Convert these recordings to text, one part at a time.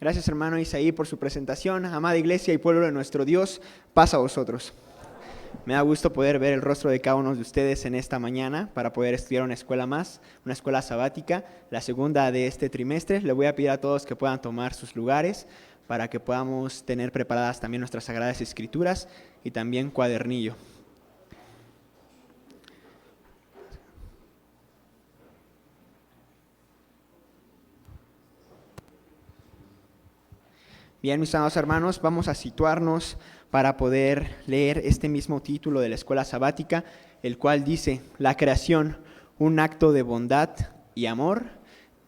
Gracias, hermano Isaí, por su presentación. Amada iglesia y pueblo de nuestro Dios, paz a vosotros. Me da gusto poder ver el rostro de cada uno de ustedes en esta mañana para poder estudiar una escuela más, una escuela sabática, la segunda de este trimestre. Le voy a pedir a todos que puedan tomar sus lugares para que podamos tener preparadas también nuestras sagradas escrituras y también cuadernillo. Bien, mis amados hermanos, vamos a situarnos para poder leer este mismo título de la escuela sabática, el cual dice: la creación, un acto de bondad y amor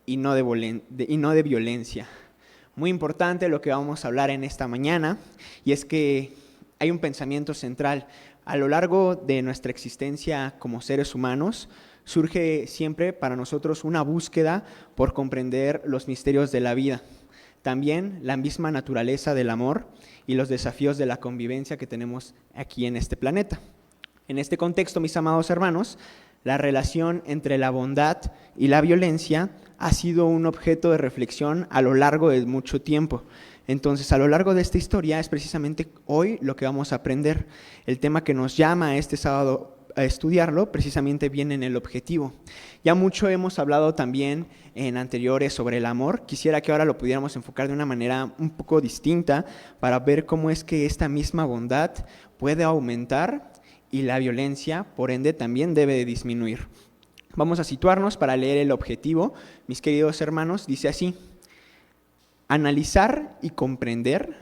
y no de violencia. Muy importante lo que vamos a hablar en esta mañana, y es que hay un pensamiento central. A lo largo de nuestra existencia como seres humanos, surge siempre para nosotros una búsqueda por comprender los misterios de la vida. También la misma naturaleza del amor y los desafíos de la convivencia que tenemos aquí en este planeta. En este contexto, mis amados hermanos, la relación entre la bondad y la violencia ha sido un objeto de reflexión a lo largo de mucho tiempo. Entonces, a lo largo de esta historia es precisamente hoy lo que vamos a aprender. El tema que nos llama este sábado a estudiarlo precisamente viene en el objetivo. Ya mucho hemos hablado también en anteriores sobre el amor. Quisiera que ahora lo pudiéramos enfocar de una manera un poco distinta para ver cómo es que esta misma bondad puede aumentar y la violencia, por ende, también debe de disminuir. Vamos a situarnos para leer el objetivo. Mis queridos hermanos, dice así: analizar y comprender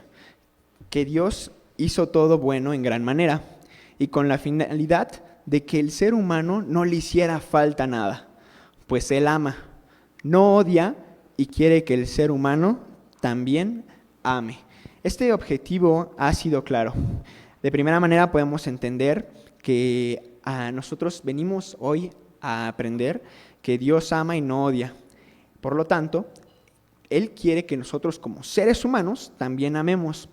que Dios hizo todo bueno en gran manera y con la finalidad de que el ser humano no le hiciera falta nada, pues Él ama, no odia y quiere que el ser humano también ame. Este objetivo ha sido claro. De primera manera podemos entender que nosotros venimos hoy a aprender que Dios ama y no odia. Por lo tanto, Él quiere que nosotros como seres humanos también amemos.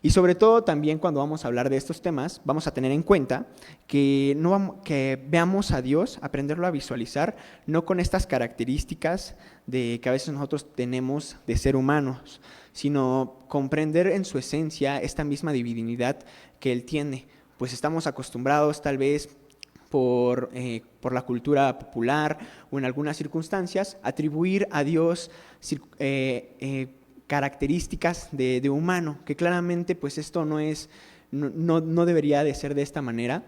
Y sobre todo también cuando vamos a hablar de estos temas, vamos a tener en cuenta que veamos a Dios, aprenderlo a visualizar, no con estas características que a veces nosotros tenemos de ser humanos, sino comprender en su esencia esta misma divinidad que Él tiene. Pues estamos acostumbrados tal vez por la cultura popular o en algunas circunstancias, atribuir a Dios características de humano, que claramente pues esto no debería de ser de esta manera.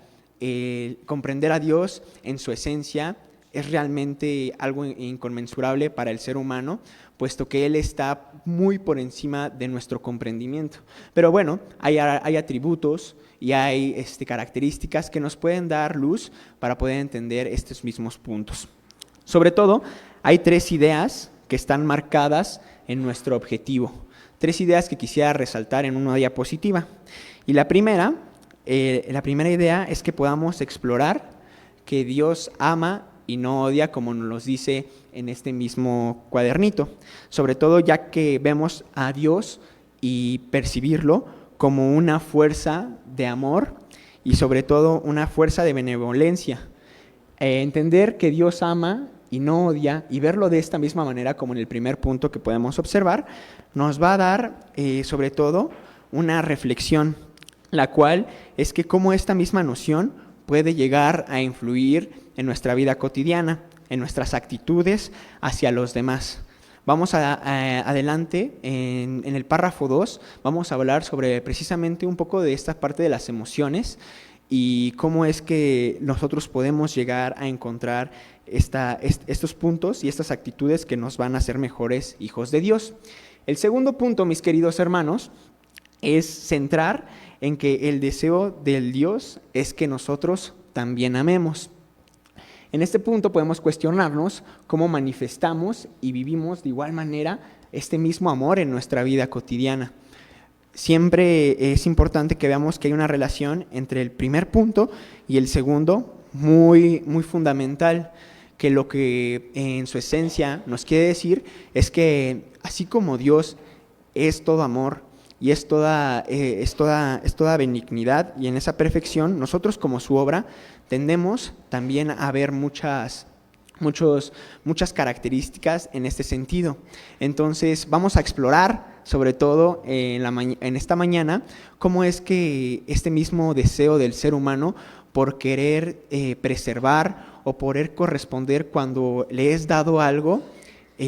Comprender a Dios en su esencia es realmente algo inconmensurable para el ser humano, puesto que Él está muy por encima de nuestro comprendimiento. Pero bueno, hay atributos y hay características que nos pueden dar luz para poder entender estos mismos puntos. Sobre todo, hay 3 ideas que están marcadas en nuestro objetivo. 3 ideas que quisiera resaltar en una diapositiva. Y la primera idea es que podamos explorar que Dios ama y no odia, como nos lo dice en este mismo cuadernito. Sobre todo ya que vemos a Dios y percibirlo como una fuerza de amor y sobre todo una fuerza de benevolencia. Entender que Dios ama y no odia, y verlo de esta misma manera como en el primer punto que podemos observar, nos va a dar sobre todo una reflexión, la cual es que cómo esta misma noción puede llegar a influir en nuestra vida cotidiana, en nuestras actitudes hacia los demás. Vamos adelante, en el párrafo 2, vamos a hablar sobre precisamente un poco de esta parte de las emociones y cómo es que nosotros podemos llegar a encontrar estos puntos y estas actitudes que nos van a hacer mejores hijos de Dios. El segundo punto, mis queridos hermanos, es centrar en que el deseo del Dios es que nosotros también amemos. En este punto podemos cuestionarnos cómo manifestamos y vivimos de igual manera este mismo amor en nuestra vida cotidiana. Siempre es importante que veamos que hay una relación entre el primer punto y el segundo muy, muy fundamental, que lo que en su esencia nos quiere decir es que así como Dios es todo amor y es toda benignidad, y en esa perfección nosotros como su obra tendemos también a ver muchas características en este sentido. Entonces vamos a explorar sobre todo en esta mañana, cómo es que este mismo deseo del ser humano por querer preservar o poder corresponder cuando le es dado algo,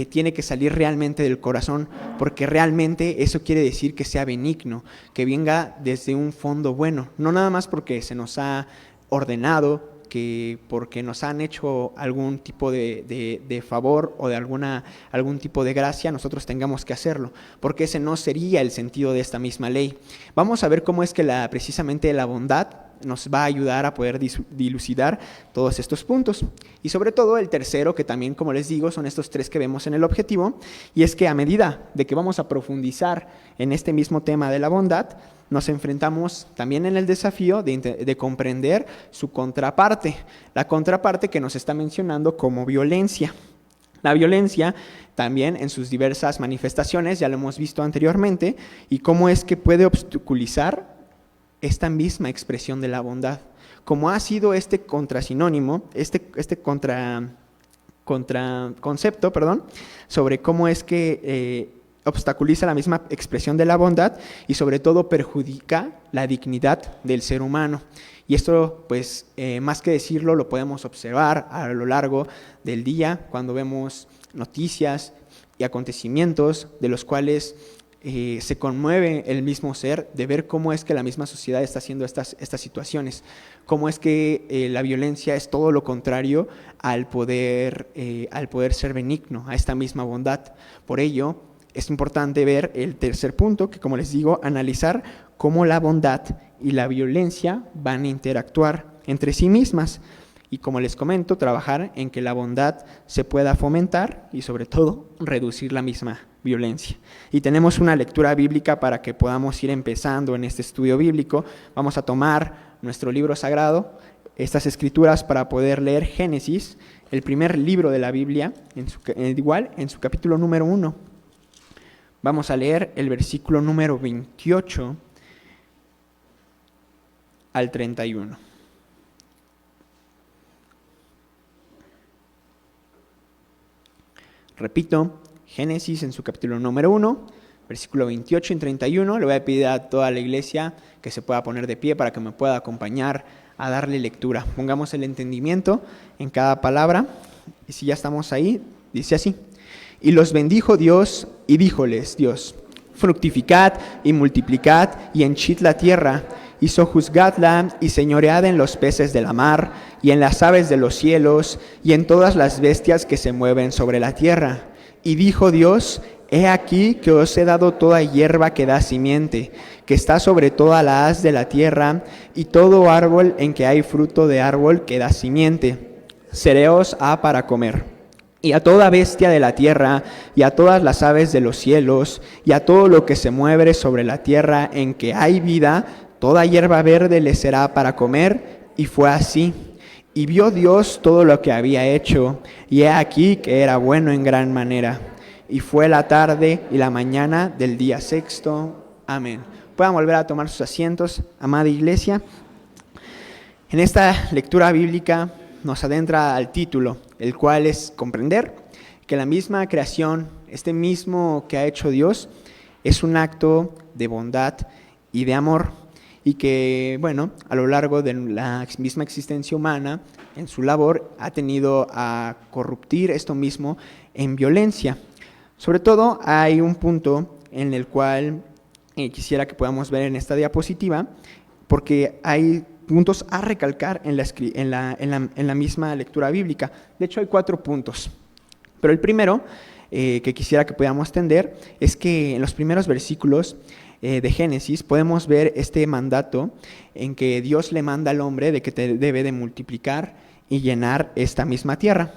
tiene que salir realmente del corazón, porque realmente eso quiere decir que sea benigno, que venga desde un fondo bueno, no nada más porque se nos ha ordenado, que porque nos han hecho algún tipo de favor o de algún tipo de gracia, nosotros tengamos que hacerlo, porque ese no sería el sentido de esta misma ley. Vamos a ver cómo es que precisamente la bondad nos va a ayudar a poder dilucidar todos estos puntos. Y sobre todo el tercero, que también, como les digo, son estos tres que vemos en el objetivo, y es que a medida de que vamos a profundizar en este mismo tema de la bondad, nos enfrentamos también en el desafío de comprender su contraparte, la contraparte que nos está mencionando como violencia. La violencia también en sus diversas manifestaciones, ya lo hemos visto anteriormente, y cómo es que puede obstaculizar esta misma expresión de la bondad. Como ha sido este contrasinónimo, este concepto, sobre cómo es que obstaculiza la misma expresión de la bondad y sobre todo perjudica la dignidad del ser humano. Y esto, pues, más que decirlo, lo podemos observar a lo largo del día cuando vemos noticias y acontecimientos de los cuales se conmueve el mismo ser de ver cómo es que la misma sociedad está haciendo estas situaciones, cómo es que la violencia es todo lo contrario al poder ser benigno, a esta misma bondad. Por ello, es importante ver el tercer punto, que como les digo, analizar cómo la bondad y la violencia van a interactuar entre sí mismas. Y como les comento, trabajar en que la bondad se pueda fomentar y sobre todo reducir la misma violencia. Y tenemos una lectura bíblica para que podamos ir empezando en este estudio bíblico. Vamos a tomar nuestro libro sagrado, estas escrituras, para poder leer Génesis, el primer libro de la Biblia, en su capítulo número 1. Vamos a leer el versículo número 28 al 31. Repito, Génesis en su capítulo número 1, versículo 28 y 31. Le voy a pedir a toda la iglesia que se pueda poner de pie para que me pueda acompañar a darle lectura. Pongamos el entendimiento en cada palabra. Y si ya estamos ahí, dice así: Y los bendijo Dios y díjoles Dios: fructificad y multiplicad y henchid la tierra, y sojuzgadla y señoread en los peces de la mar, y en las aves de los cielos, y en todas las bestias que se mueven sobre la tierra. Y dijo Dios: He aquí que os he dado toda hierba que da simiente, que está sobre toda la haz de la tierra, y todo árbol en que hay fruto de árbol que da simiente. Cereos ha para comer. Y a toda bestia de la tierra, y a todas las aves de los cielos, y a todo lo que se mueve sobre la tierra en que hay vida, toda hierba verde le será para comer. Y fue así. Y vio Dios todo lo que había hecho, y he aquí que era bueno en gran manera. Y fue la tarde y la mañana del día sexto. Amén. Puedan volver a tomar sus asientos, amada iglesia. En esta lectura bíblica nos adentra al título, el cual es comprender que la misma creación, este mismo que ha hecho Dios, es un acto de bondad y de amor, y que, bueno, a lo largo de la misma existencia humana, en su labor, ha tenido a corruptir esto mismo en violencia. Sobre todo, hay un punto en el cual quisiera que podamos ver en esta diapositiva, porque hay puntos a recalcar en la misma lectura bíblica. De hecho, hay 4 puntos. Pero el primero que quisiera que podamos entender es que en los primeros versículos de Génesis podemos ver este mandato en que Dios le manda al hombre de que debe de multiplicar y llenar esta misma tierra.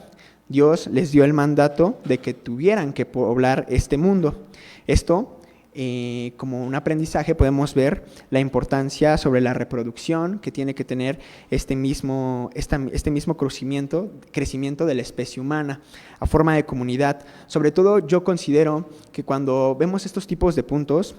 Dios les dio el mandato de que tuvieran que poblar este mundo. Esto, como un aprendizaje, podemos ver la importancia sobre la reproducción que tiene que tener este mismo crecimiento de la especie humana a forma de comunidad. Sobre todo, yo considero que cuando vemos estos tipos de puntos,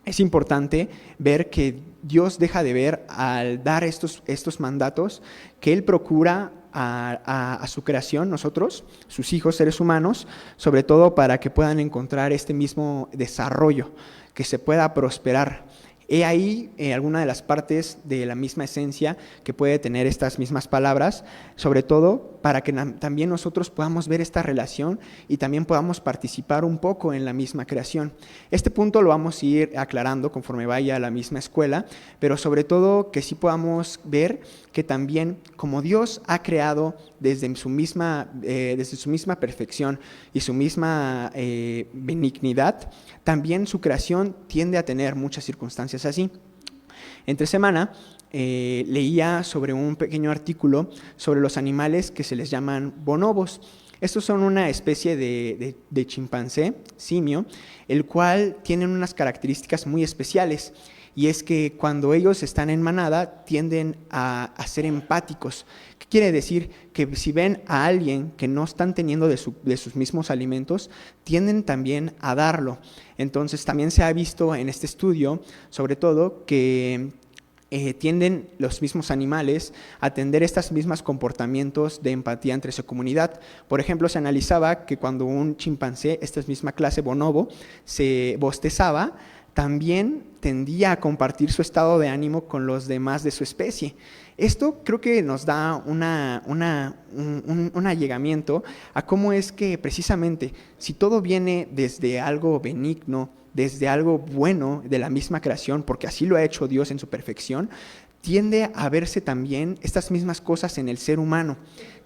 es importante ver que Dios deja de ver, al dar estos mandatos, que Él procura a su creación, nosotros, sus hijos, seres humanos, sobre todo para que puedan encontrar este mismo desarrollo, que se pueda prosperar. He ahí alguna de las partes de la misma esencia que puede tener estas mismas palabras, sobre todo para que también nosotros podamos ver esta relación y también podamos participar un poco en la misma creación. Este punto lo vamos a ir aclarando conforme vaya a la misma escuela, pero sobre todo que sí podamos ver que también como Dios ha creado desde su misma perfección y su misma benignidad, también su creación tiende a tener muchas circunstancias así. Entre semana leía sobre un pequeño artículo sobre los animales que se les llaman bonobos. Estos son una especie de chimpancé, simio, el cual tienen unas características muy especiales. Y es que cuando ellos están en manada tienden a ser empáticos. ¿Qué quiere decir? Que si ven a alguien que no están teniendo de sus mismos alimentos, tienden también a darlo. Entonces también se ha visto en este estudio, sobre todo, que tienden los mismos animales a tener estos mismos comportamientos de empatía entre su comunidad. Por ejemplo, se analizaba que cuando un chimpancé, esta misma clase bonobo, se bostezaba, también tendía a compartir su estado de ánimo con los demás de su especie. Esto creo que nos da un allegamiento a cómo es que precisamente si todo viene desde algo benigno, desde algo bueno de la misma creación, porque así lo ha hecho Dios en su perfección, tiende a verse también estas mismas cosas en el ser humano.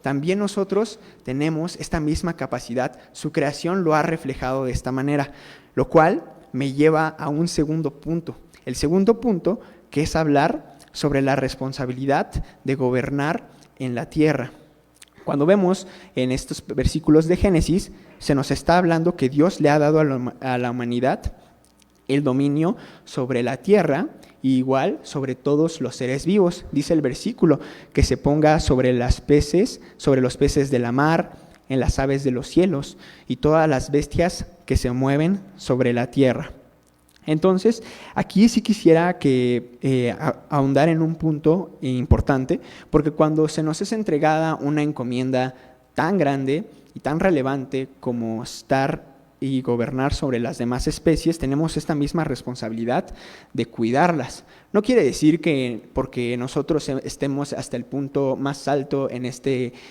También nosotros tenemos esta misma capacidad, su creación lo ha reflejado de esta manera, lo cual me lleva a un segundo punto. El segundo punto, que es hablar sobre la responsabilidad de gobernar en la tierra. Cuando vemos en estos versículos de Génesis, se nos está hablando que Dios le ha dado a la humanidad el dominio sobre la tierra y igual sobre todos los seres vivos. Dice el versículo que se ponga sobre los peces de la mar, en las aves de los cielos y todas las bestias que se mueven sobre la tierra. Entonces, aquí sí quisiera que ahondar en un punto importante, porque cuando se nos es entregada una encomienda tan grande y tan relevante como estar y gobernar sobre las demás especies, tenemos esta misma responsabilidad de cuidarlas. No quiere decir que porque nosotros estemos hasta el punto más alto en esta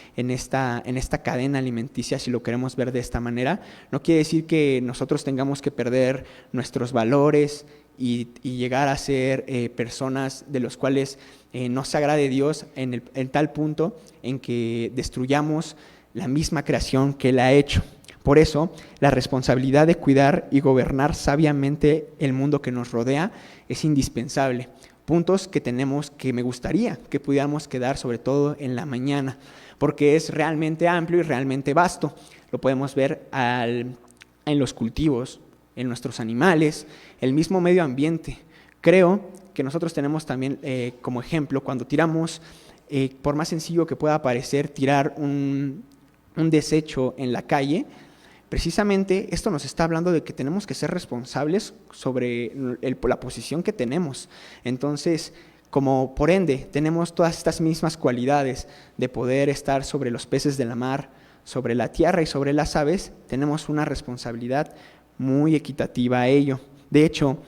cadena alimenticia, si lo queremos ver de esta manera, no quiere decir que nosotros tengamos que perder nuestros valores y llegar a ser personas de los cuales no se agrade Dios en tal punto en que destruyamos la misma creación que Él ha hecho. Por eso, la responsabilidad de cuidar y gobernar sabiamente el mundo que nos rodea es indispensable. Puntos que me gustaría que pudiéramos quedar sobre todo en la mañana, porque es realmente amplio y realmente vasto. Lo podemos ver en los cultivos, en nuestros animales, el mismo medio ambiente. Creo que nosotros tenemos también como ejemplo, cuando tiramos, por más sencillo que pueda parecer, tirar un desecho en la calle. Precisamente esto nos está hablando de que tenemos que ser responsables sobre la posición que tenemos. Entonces, como por ende tenemos todas estas mismas cualidades de poder estar sobre los peces de la mar, sobre la tierra y sobre las aves, tenemos una responsabilidad muy equitativa a ello. De hecho,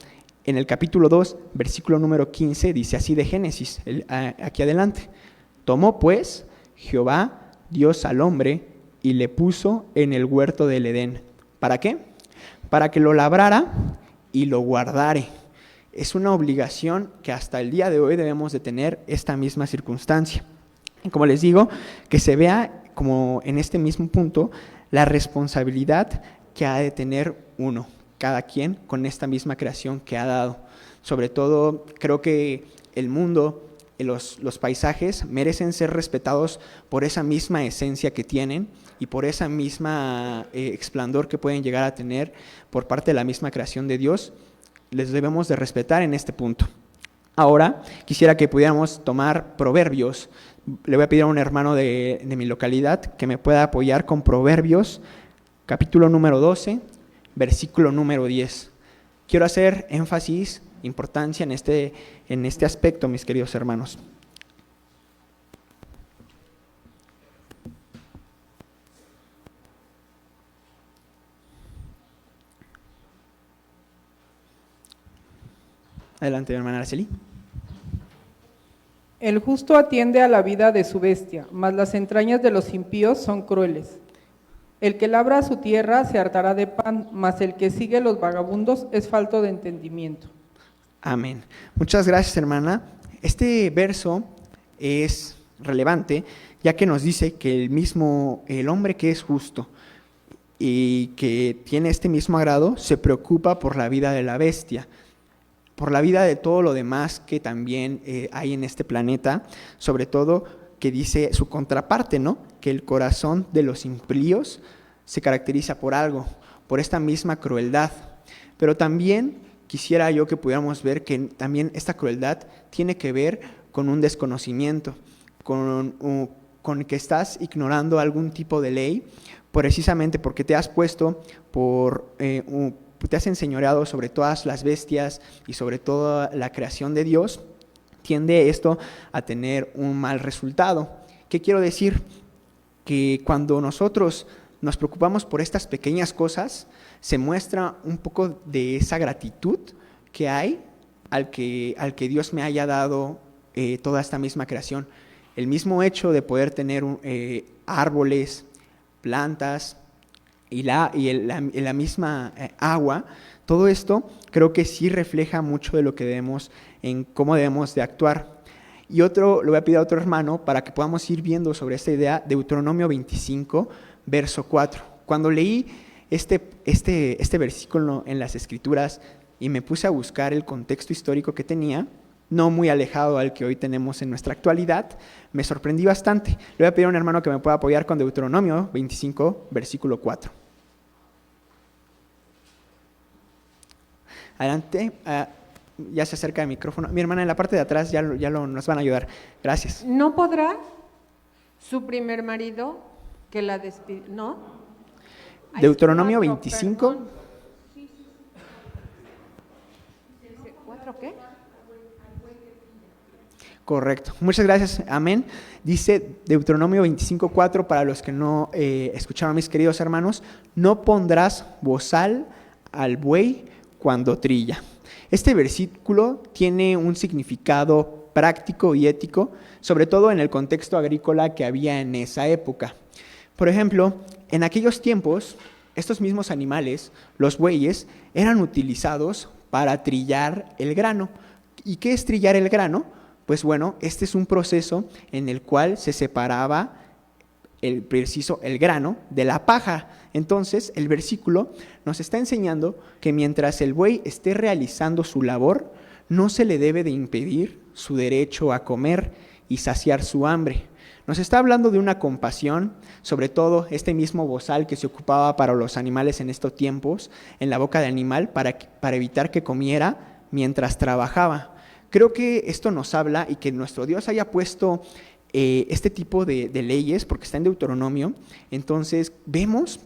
en el capítulo 2, versículo número 15, dice así de Génesis, aquí adelante: tomó pues Jehová Dios al hombre y le puso en el huerto del Edén. ¿Para qué? Para que lo labrara y lo guardare. Es una obligación que hasta el día de hoy debemos de tener esta misma circunstancia. Y como les digo, que se vea como en este mismo punto la responsabilidad que ha de tener uno, cada quien con esta misma creación que ha dado. Sobre todo, creo que el mundo, los paisajes merecen ser respetados por esa misma esencia que tienen y por esa misma esplendor que pueden llegar a tener por parte de la misma creación de Dios. Les debemos de respetar en este punto. Ahora quisiera que pudiéramos tomar Proverbios. Le voy a pedir a un hermano de mi localidad que me pueda apoyar con Proverbios, capítulo número 12, versículo número 10. Quiero hacer énfasis, importancia en este aspecto, mis queridos hermanos. Adelante, hermana Araceli. El justo atiende a la vida de su bestia, mas las entrañas de los impíos son crueles. El que labra su tierra se hartará de pan, mas el que sigue los vagabundos es falto de entendimiento. Amén. Muchas gracias, hermana. Este verso es relevante, ya que nos dice que el hombre que es justo y que tiene este mismo agrado, se preocupa por la vida de la bestia, por la vida de todo lo demás que también hay en este planeta, sobre todo que dice su contraparte, ¿no? Que el corazón de los impíos se caracteriza por algo, por esta misma crueldad. Pero también quisiera yo que pudiéramos ver que también esta crueldad tiene que ver con un desconocimiento, con que estás ignorando algún tipo de ley, precisamente porque te has puesto te has enseñoreado sobre todas las bestias y sobre toda la creación de Dios. Tiende esto a tener un mal resultado. ¿Qué quiero decir? Que cuando nosotros nos preocupamos por estas pequeñas cosas, se muestra un poco de esa gratitud que hay al que Dios me haya dado toda esta misma creación. El mismo hecho de poder tener árboles, plantas y la misma agua, todo esto creo que sí refleja mucho de lo que cómo debemos de actuar. Y le voy a pedir a otro hermano para que podamos ir viendo sobre esta idea, Deuteronomio 25, verso 4. Cuando leí este versículo en las Escrituras y me puse a buscar el contexto histórico que tenía, no muy alejado al que hoy tenemos en nuestra actualidad, me sorprendí bastante. Le voy a pedir a un hermano que me pueda apoyar con Deuteronomio 25, versículo 4. Adelante, ya se acerca el micrófono. Mi hermana en la parte de atrás nos van a ayudar. Gracias. ¿No podrá su primer marido que la despide? ¿No? Deuteronomio 25. Perdón. ¿4 qué? Correcto. Muchas gracias. Amén. Dice Deuteronomio 25:4, para los que no escucharon, mis queridos hermanos: no pondrás bozal al buey cuando trilla. Este versículo tiene un significado práctico y ético, sobre todo en el contexto agrícola que había en esa época. Por ejemplo, en aquellos tiempos, estos mismos animales, los bueyes, eran utilizados para trillar el grano. ¿Y qué es trillar el grano? Pues bueno, este es un proceso en el cual se separaba el grano de la paja. Entonces, el versículo nos está enseñando que mientras el buey esté realizando su labor, no se le debe de impedir su derecho a comer y saciar su hambre. Nos está hablando de una compasión, sobre todo este mismo bozal que se ocupaba para los animales en estos tiempos, en la boca del animal, para evitar que comiera mientras trabajaba. Creo que esto nos habla, y que nuestro Dios haya puesto este tipo de leyes, porque está en Deuteronomio. Entonces vemos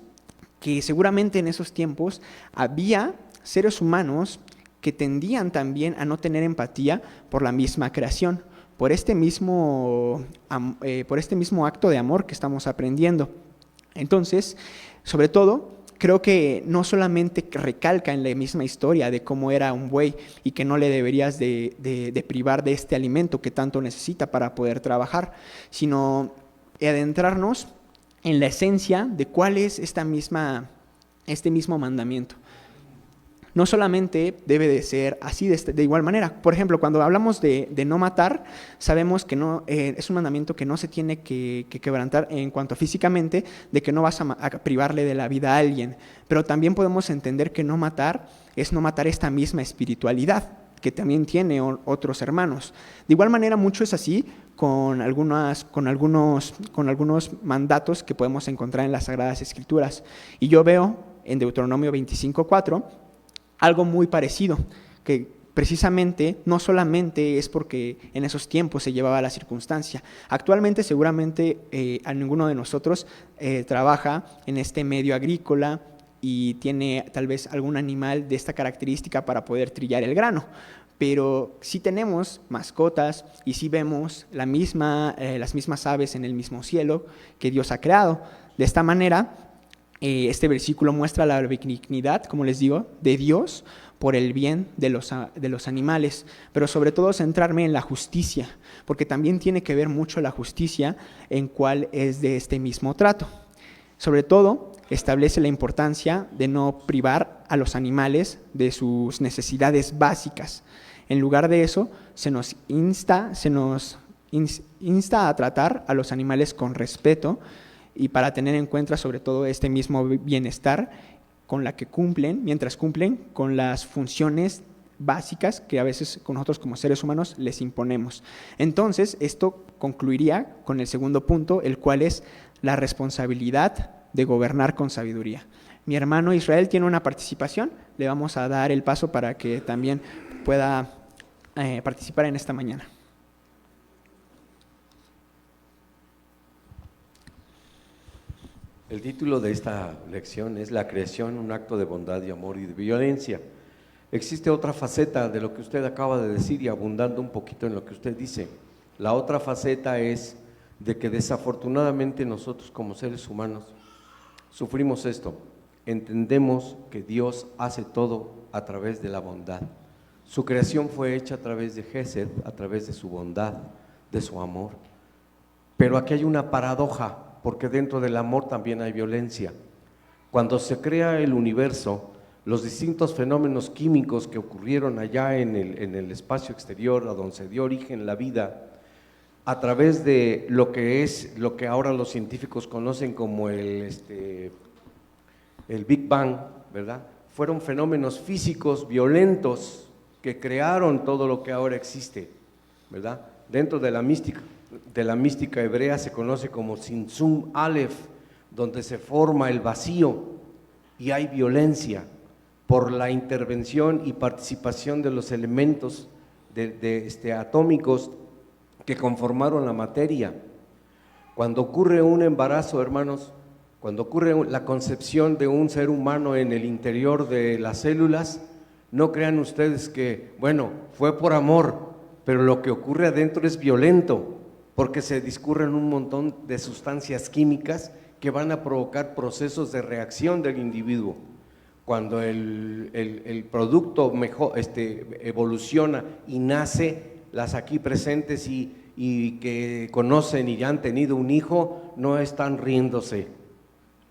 que seguramente en esos tiempos había seres humanos que tendían también a no tener empatía por la misma creación, por este mismo acto de amor que estamos aprendiendo. Entonces, sobre todo, creo que no solamente recalca en la misma historia de cómo era un buey y que no le deberías de privar de este alimento que tanto necesita para poder trabajar, sino adentrarnos en la esencia de cuál es este mismo mandamiento. No solamente debe de ser así de igual manera. Por ejemplo, cuando hablamos de no matar, sabemos que no es un mandamiento que no se tiene que quebrantar en cuanto físicamente, de que no vas a privarle de la vida a alguien. Pero también podemos entender que no matar es no matar esta misma espiritualidad que también tiene otros hermanos. De igual manera, mucho es así con algunos mandatos que podemos encontrar en las Sagradas Escrituras. Y yo veo en Deuteronomio 25:4 algo muy parecido, que precisamente no solamente es porque en esos tiempos se llevaba la circunstancia. Actualmente seguramente a ninguno de nosotros trabaja en este medio agrícola y tiene tal vez algún animal de esta característica para poder trillar el grano. Pero sí tenemos mascotas y sí vemos las mismas aves en el mismo cielo que Dios ha creado. De esta manera, Este versículo muestra la benignidad, como les digo, de Dios por el bien de los animales, pero sobre todo centrarme en la justicia, porque también tiene que ver mucho la justicia en cuál es de este mismo trato. Sobre todo, establece la importancia de no privar a los animales de sus necesidades básicas. En lugar de eso, se nos insta a tratar a los animales con respeto y para tener en cuenta sobre todo este mismo bienestar con la que mientras cumplen con las funciones básicas que a veces con nosotros como seres humanos les imponemos. Entonces, esto concluiría con el segundo punto, el cual es la responsabilidad de gobernar con sabiduría. Mi hermano Israel tiene una participación, le vamos a dar el paso para que también pueda participar en esta mañana. El título de esta lección es La creación, un acto de bondad y amor y de violencia. Existe otra faceta de lo que usted acaba de decir y abundando un poquito en lo que usted dice. La otra faceta es de que desafortunadamente nosotros como seres humanos sufrimos esto. Entendemos que Dios hace todo a través de la bondad. Su creación fue hecha a través de Gesed, a través de su bondad, de su amor. Pero aquí hay una paradoja, porque dentro del amor también hay violencia. Cuando se crea el universo, los distintos fenómenos químicos que ocurrieron allá en el espacio exterior, a donde se dio origen la vida, a través de lo que ahora los científicos conocen como el Big Bang, ¿verdad? Fueron fenómenos físicos violentos que crearon todo lo que ahora existe, ¿verdad? Dentro de la mística hebrea se conoce como Tzimtzum Aleph, donde se forma el vacío y hay violencia por la intervención y participación de los elementos atómicos que conformaron la materia. Cuando ocurre un embarazo, hermanos, cuando ocurre la concepción de un ser humano en el interior de las células, no crean ustedes que, bueno, fue por amor, pero lo que ocurre adentro es violento, porque se discurren un montón de sustancias químicas que van a provocar procesos de reacción del individuo. Cuando el producto evoluciona y nace, las aquí presentes y que conocen y ya han tenido un hijo, no están riéndose.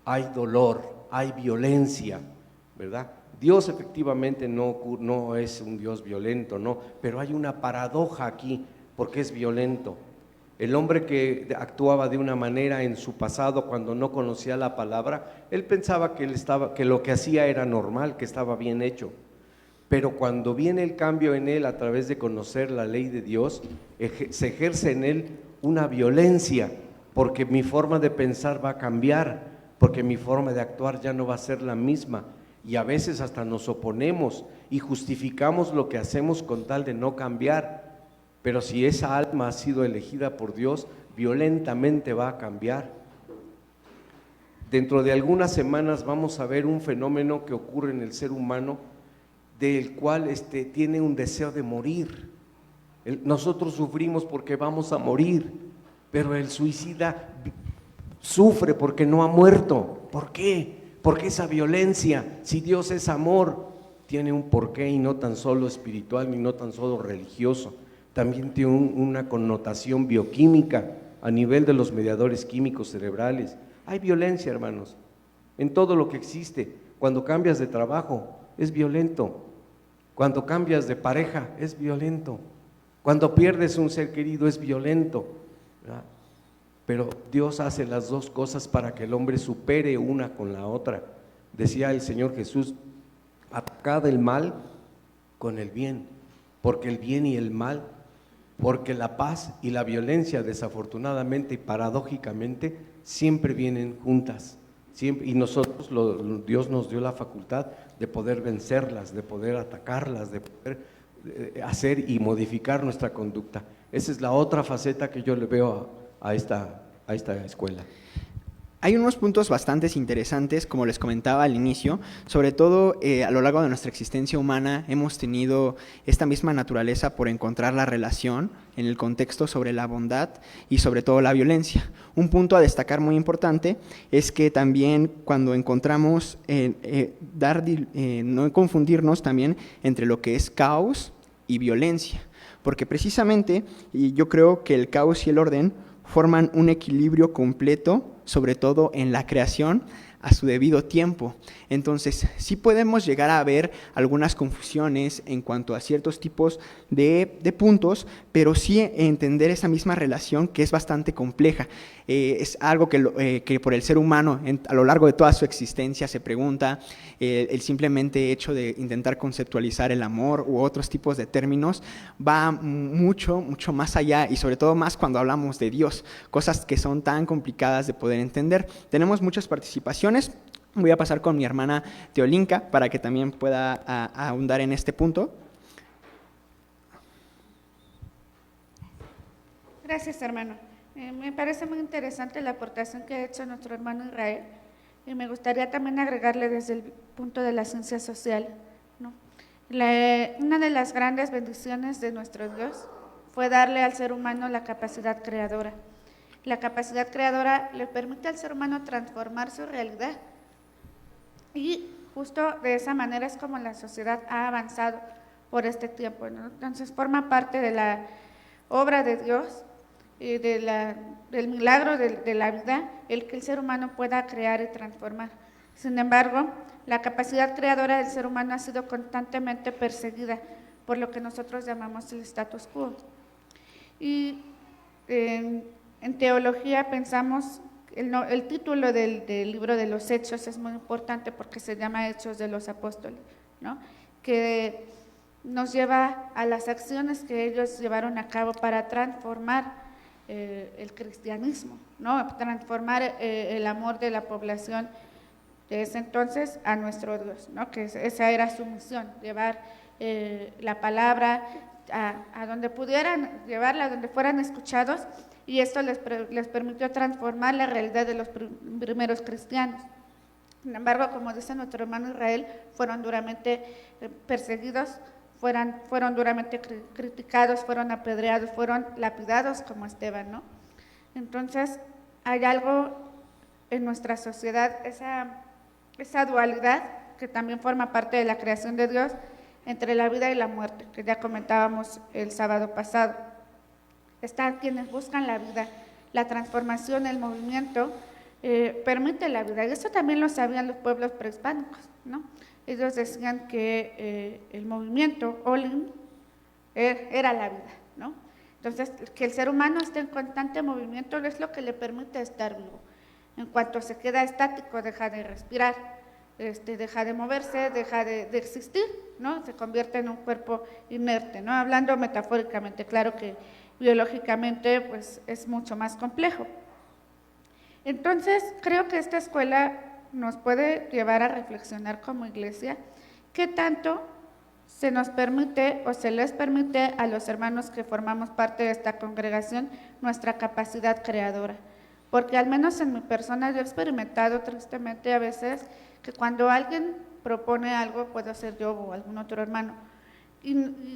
Hay dolor, hay violencia, ¿verdad? Dios efectivamente no es un Dios violento, no, pero hay una paradoja aquí, porque es violento. El hombre que actuaba de una manera en su pasado cuando no conocía la palabra, él pensaba que lo que hacía era normal, que estaba bien hecho. Pero cuando viene el cambio en él a través de conocer la ley de Dios, se ejerce en él una violencia, porque mi forma de pensar va a cambiar, porque mi forma de actuar ya no va a ser la misma. Y a veces hasta nos oponemos y justificamos lo que hacemos con tal de no cambiar. Pero si esa alma ha sido elegida por Dios, violentamente va a cambiar. Dentro de algunas semanas vamos a ver un fenómeno que ocurre en el ser humano, del cual tiene un deseo de morir. Nosotros sufrimos porque vamos a morir, pero el suicida sufre porque no ha muerto. ¿Por qué? Porque esa violencia, si Dios es amor, tiene un porqué y no tan solo espiritual ni no tan solo religioso. También tiene una connotación bioquímica a nivel de los mediadores químicos cerebrales. Hay violencia, hermanos, en todo lo que existe. Cuando cambias de trabajo, es violento. Cuando cambias de pareja, es violento. Cuando pierdes un ser querido, es violento, ¿verdad? Pero Dios hace las dos cosas para que el hombre supere una con la otra. Decía el Señor Jesús, atacad el mal con el bien, porque el bien y el mal, porque la paz y la violencia desafortunadamente y paradójicamente siempre vienen juntas, siempre, y nosotros, Dios nos dio la facultad de poder vencerlas, de poder atacarlas, de poder hacer y modificar nuestra conducta. Esa es la otra faceta que yo le veo a esta escuela. Hay unos puntos bastante interesantes, como les comentaba al inicio, sobre todo a lo largo de nuestra existencia humana hemos tenido esta misma naturaleza por encontrar la relación en el contexto sobre la bondad y sobre todo la violencia. Un punto a destacar muy importante es que también cuando encontramos no confundirnos también entre lo que es caos y violencia, porque precisamente yo creo que el caos y el orden forman un equilibrio completo, sobre todo en la creación, a su debido tiempo. Entonces, sí podemos llegar a ver algunas confusiones en cuanto a ciertos tipos de puntos, pero sí entender esa misma relación que es bastante compleja. Es algo que por el ser humano a lo largo de toda su existencia se pregunta. El simplemente hecho de intentar conceptualizar el amor u otros tipos de términos va mucho, mucho más allá, y sobre todo más cuando hablamos de Dios, cosas que son tan complicadas de poder entender. Tenemos muchas participaciones. Voy a pasar con mi hermana Teolinka para que también pueda ahondar en este punto. Gracias, hermano. Me parece muy interesante la aportación que ha hecho nuestro hermano Israel, y me gustaría también agregarle desde el punto de la ciencia social, ¿no? Una de las grandes bendiciones de nuestro Dios fue darle al ser humano la capacidad creadora. La capacidad creadora le permite al ser humano transformar su realidad, y justo de esa manera es como la sociedad ha avanzado por este tiempo, ¿no? Entonces forma parte de la obra de Dios y del milagro de la vida el que el ser humano pueda crear y transformar. Sin embargo, la capacidad creadora del ser humano ha sido constantemente perseguida por lo que nosotros llamamos el status quo. Y en teología pensamos, el título del libro de los Hechos es muy importante porque se llama Hechos de los Apóstoles, ¿no? Que nos lleva a las acciones que ellos llevaron a cabo para transformar el cristianismo, ¿no? Transformar el amor de la población de ese entonces a nuestro Dios, ¿no? Que esa era su misión, llevar la palabra a donde pudieran, llevarla a donde fueran escuchados, y esto les permitió transformar la realidad de los primeros cristianos. Sin embargo, como dice nuestro hermano Israel, fueron duramente perseguidos, fueron duramente criticados, fueron apedreados, fueron lapidados como Esteban, ¿no? Entonces, hay algo en nuestra sociedad, esa dualidad que también forma parte de la creación de Dios entre la vida y la muerte, que ya comentábamos el sábado pasado. Están quienes buscan la vida, la transformación, el movimiento, permite la vida. Y eso también lo sabían los pueblos prehispánicos, ¿no? Ellos decían que el movimiento, Olim, era la vida, ¿no? Entonces, que el ser humano esté en constante movimiento es lo que le permite estar vivo. En cuanto se queda estático, deja de respirar, deja de moverse, deja de existir, ¿no? Se convierte en un cuerpo inerte, ¿no? Hablando metafóricamente, claro que biológicamente pues es mucho más complejo. Entonces, creo que esta escuela nos puede llevar a reflexionar como iglesia qué tanto se nos permite o se les permite a los hermanos que formamos parte de esta congregación nuestra capacidad creadora. Porque al menos en mi persona yo he experimentado tristemente a veces que cuando alguien propone algo, puede ser yo o algún otro hermano, y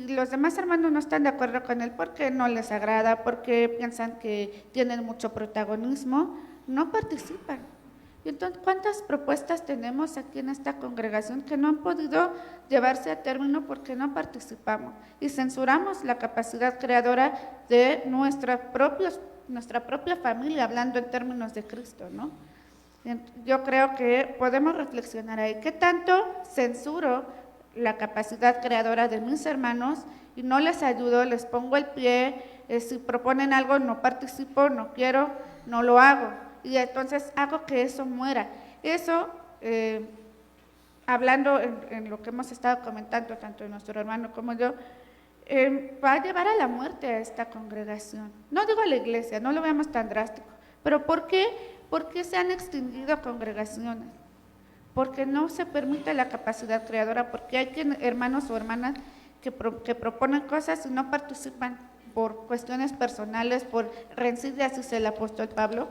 los demás hermanos no están de acuerdo con él porque no les agrada, porque piensan que tienen mucho protagonismo, no participan. Y entonces, ¿cuántas propuestas tenemos aquí en esta congregación que no han podido llevarse a término porque no participamos? Y censuramos la capacidad creadora de nuestra propia familia, hablando en términos de Cristo, ¿no? Yo creo que podemos reflexionar ahí. ¿Qué tanto censuro la capacidad creadora de mis hermanos y no les ayudo, les pongo el pie, si proponen algo no participo, no quiero, no lo hago, y entonces hago que eso muera? Eso, hablando en lo que hemos estado comentando, tanto nuestro hermano como yo, va a llevar a la muerte a esta congregación. No digo a la iglesia, no lo veamos tan drástico, pero ¿por qué? ¿Por qué se han extinguido congregaciones? Porque no se permite la capacidad creadora, porque hay hermanos o hermanas que proponen cosas y no participan por cuestiones personales, por rencillas, dice el apóstol Pablo.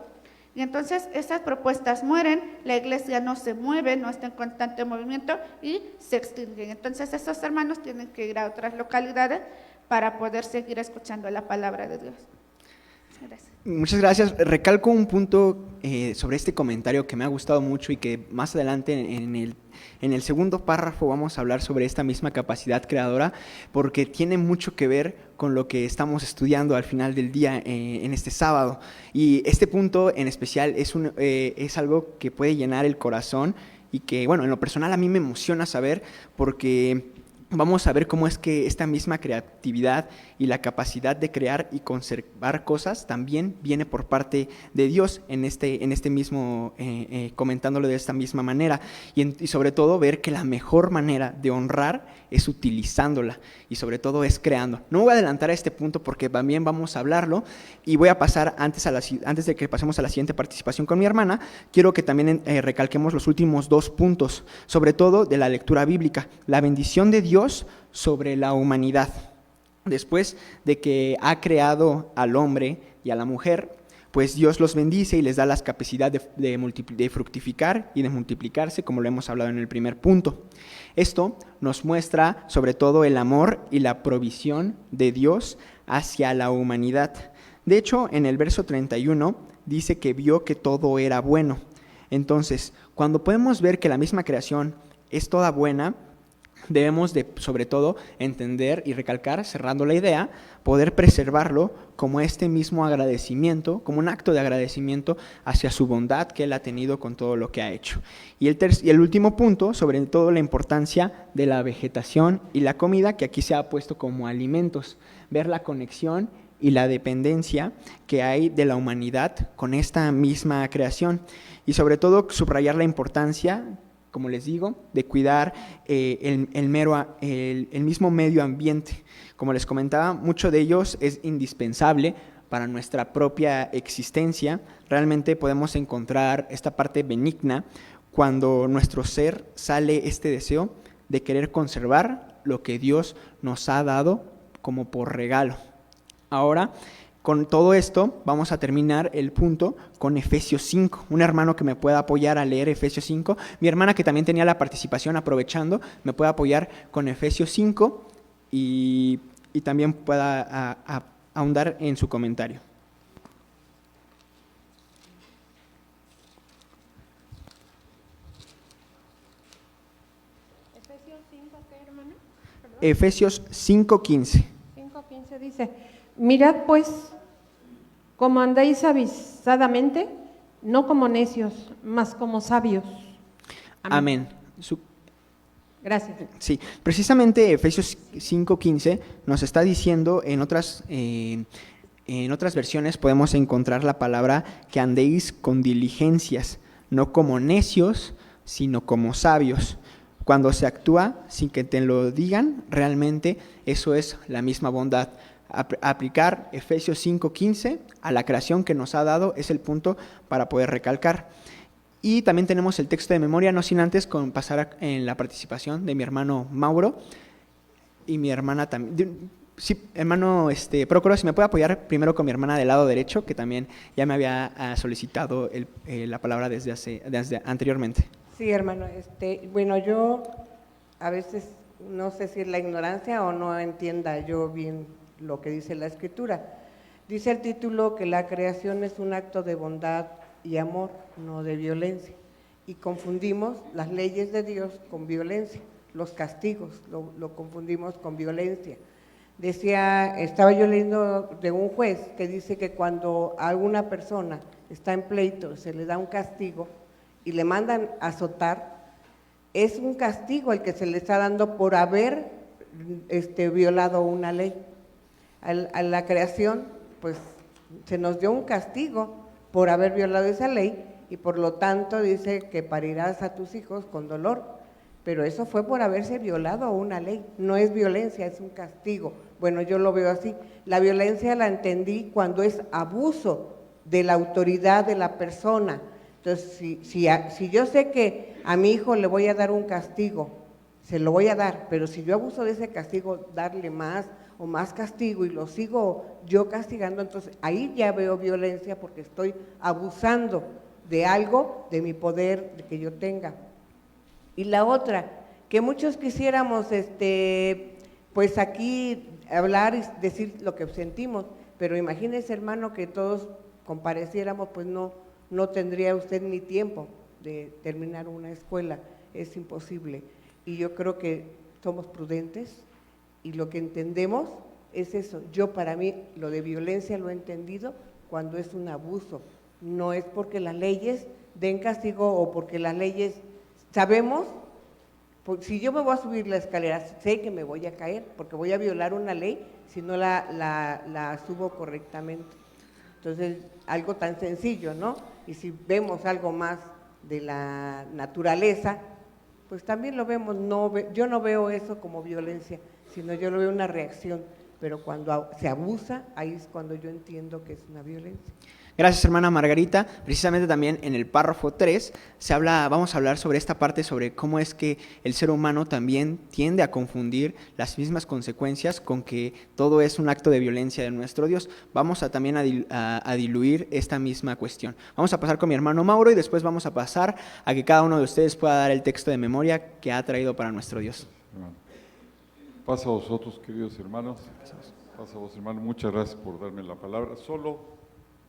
Y entonces esas propuestas mueren, la iglesia no se mueve, no está en constante movimiento y se extinguen. Entonces esos hermanos tienen que ir a otras localidades para poder seguir escuchando la palabra de Dios. Gracias. Muchas gracias. Recalco un punto sobre este comentario que me ha gustado mucho y que más adelante en el segundo párrafo vamos a hablar sobre esta misma capacidad creadora, porque tiene mucho que ver con lo que estamos estudiando al final del día en este sábado. Y este punto en especial es algo que puede llenar el corazón y que, bueno, en lo personal a mí me emociona saber, porque vamos a ver cómo es que esta misma creatividad y la capacidad de crear y conservar cosas también viene por parte de Dios en este mismo, comentándolo de esta misma manera. Y sobre todo ver que la mejor manera de honrar es utilizándola y sobre todo es creando. No voy a adelantar a este punto porque también vamos a hablarlo y voy a pasar antes de que pasemos a la siguiente participación con mi hermana, quiero que también recalquemos los últimos 2 puntos, sobre todo de la lectura bíblica, la bendición de Dios sobre la humanidad. Después de que ha creado al hombre y a la mujer, pues Dios los bendice y les da la capacidad de fructificar y de multiplicarse, como lo hemos hablado en el primer punto. Esto nos muestra sobre todo el amor y la provisión de Dios hacia la humanidad. De hecho, en el verso 31 dice que vio que todo era bueno. Entonces, cuando podemos ver que la misma creación es toda buena, debemos de, sobre todo, entender y recalcar, cerrando la idea, poder preservarlo como este mismo agradecimiento, como un acto de agradecimiento hacia su bondad que Él ha tenido con todo lo que ha hecho. Y el último punto, sobre todo la importancia de la vegetación y la comida, que aquí se ha puesto como alimentos, ver la conexión y la dependencia que hay de la humanidad con esta misma creación. Y sobre todo, subrayar la importancia, como les digo, de cuidar el mismo medio ambiente. Como les comentaba, mucho de ellos es indispensable para nuestra propia existencia. Realmente podemos encontrar esta parte benigna cuando nuestro ser sale este deseo de querer conservar lo que Dios nos ha dado como por regalo. Ahora, con todo esto, vamos a terminar el punto con Efesios 5. Un hermano que me pueda apoyar a leer Efesios 5. Mi hermana, que también tenía la participación, aprovechando, me puede apoyar con Efesios 5 y también pueda ahondar en su comentario. Efesios 5, ¿qué, hermano? ¿Perdón? Efesios 5:15. 5:15 dice: mirad pues cómo andáis avisadamente, no como necios, mas como sabios. Amén. Gracias. Sí, precisamente Efesios 5:15 nos está diciendo, en otras versiones podemos encontrar la palabra que andéis con diligencias, no como necios, sino como sabios. Cuando se actúa sin que te lo digan, realmente eso es la misma bondad. Aplicar Efesios 5:15 a la creación que nos ha dado es el punto para poder recalcar. Y también tenemos el texto de memoria, no sin antes pasar en la participación de mi hermano Mauro y mi hermana también. Sí, hermano Prócoro, si me puede apoyar primero con mi hermana del lado derecho, que también ya me había solicitado la palabra desde anteriormente. Sí, hermano. Bueno, yo a veces no sé si es la ignorancia o no entienda yo bien lo que dice la Escritura. Dice el título que la creación es un acto de bondad y amor, no de violencia. Y confundimos las leyes de Dios con violencia, los castigos lo confundimos con violencia. Estaba yo leyendo de un juez que dice que cuando a alguna persona está en pleito, se le da un castigo y le mandan a azotar, es un castigo el que se le está dando por haber violado una ley. A la creación, pues se nos dio un castigo por haber violado esa ley y por lo tanto dice que parirás a tus hijos con dolor, pero eso fue por haberse violado una ley, no es violencia, es un castigo. Bueno, yo lo veo así. La violencia la entendí cuando es abuso de la autoridad de la persona. Entonces, si yo sé que a mi hijo le voy a dar un castigo se lo voy a dar, pero si yo abuso de ese castigo, darle más o más castigo y lo sigo yo castigando, entonces ahí ya veo violencia porque estoy abusando de algo, de mi poder que yo tenga. Y la otra, que muchos quisiéramos, pues aquí hablar y decir lo que sentimos, pero imagínese, hermano, que todos compareciéramos, pues no tendría usted ni tiempo de terminar una escuela, es imposible. Y yo creo que somos prudentes y lo que entendemos es eso. Yo, para mí, lo de violencia lo he entendido cuando es un abuso, no es porque las leyes den castigo o porque las leyes, sabemos, si yo me voy a subir la escalera, sé que me voy a caer porque voy a violar una ley si no la subo correctamente. Entonces, algo tan sencillo, ¿no? Y si vemos algo más de la naturaleza, pues también lo vemos, yo no veo eso como violencia, sino yo lo veo una reacción, pero cuando se abusa, ahí es cuando yo entiendo que es una violencia. Gracias, hermana Margarita. Precisamente también en el párrafo 3 vamos a hablar sobre esta parte, sobre cómo es que el ser humano también tiende a confundir las mismas consecuencias con que todo es un acto de violencia de nuestro Dios. Vamos a también a diluir esta misma cuestión. Vamos a pasar con mi hermano Mauro y después vamos a pasar a que cada uno de ustedes pueda dar el texto de memoria que ha traído para nuestro Dios. Paso a vosotros, queridos hermanos. Paso a vos, hermano. Muchas gracias por darme la palabra. Solo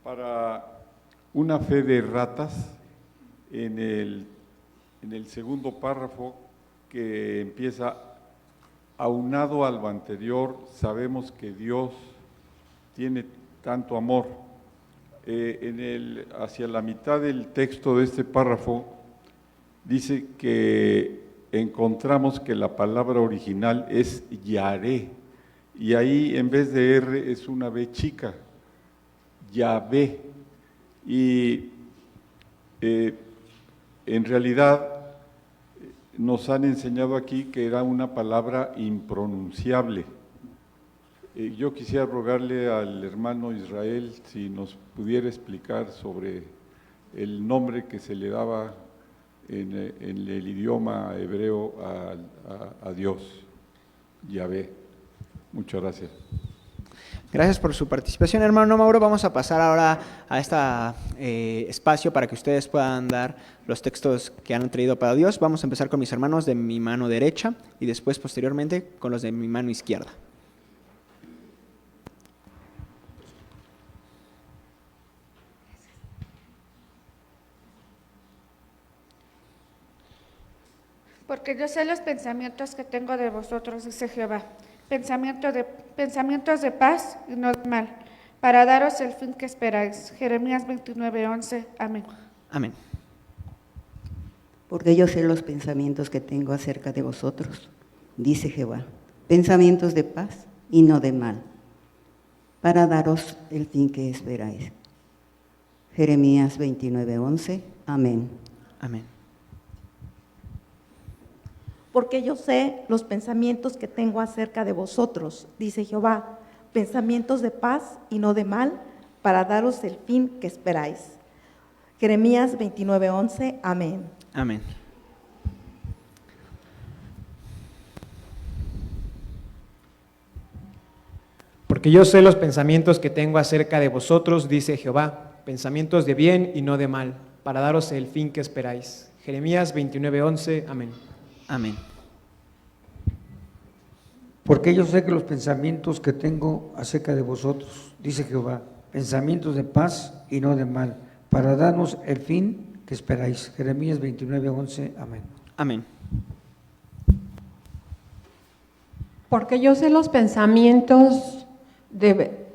para una fe de ratas, en el segundo párrafo que empieza, aunado a lo anterior, sabemos que Dios tiene tanto amor. Hacia la mitad del texto de este párrafo dice que encontramos que la palabra original es Yaré, y ahí en vez de R es una B chica, Yahvé, y en realidad nos han enseñado aquí que era una palabra impronunciable. Yo quisiera rogarle al hermano Israel si nos pudiera explicar sobre el nombre que se le daba en el idioma hebreo a Dios, Yahvé. Muchas gracias. Gracias por su participación, hermano Mauro. Vamos a pasar ahora a este espacio para que ustedes puedan dar los textos que han traído para Dios. Vamos a empezar con mis hermanos de mi mano derecha y después, posteriormente, con los de mi mano izquierda. Porque yo sé los pensamientos que tengo de vosotros, dice Jehová, pensamientos de paz y no de mal, para daros el fin que esperáis. Jeremías 29:11. Amén. Amén. Porque yo sé los pensamientos que tengo acerca de vosotros, dice Jehová, pensamientos de paz y no de mal, para daros el fin que esperáis. Jeremías 29:11. Amén. Amén. Porque yo sé los pensamientos que tengo acerca de vosotros, dice Jehová, pensamientos de paz y no de mal, para daros el fin que esperáis. Jeremías 29:11. Amén. Amén. Porque yo sé los pensamientos que tengo acerca de vosotros, dice Jehová, pensamientos de bien y no de mal, para daros el fin que esperáis. Jeremías 29:11. Amén. Amén. Porque yo sé que los pensamientos que tengo acerca de vosotros, dice Jehová, pensamientos de paz y no de mal, para darnos el fin que esperáis. Jeremías 29:11. Amén. Amén. Porque yo sé los pensamientos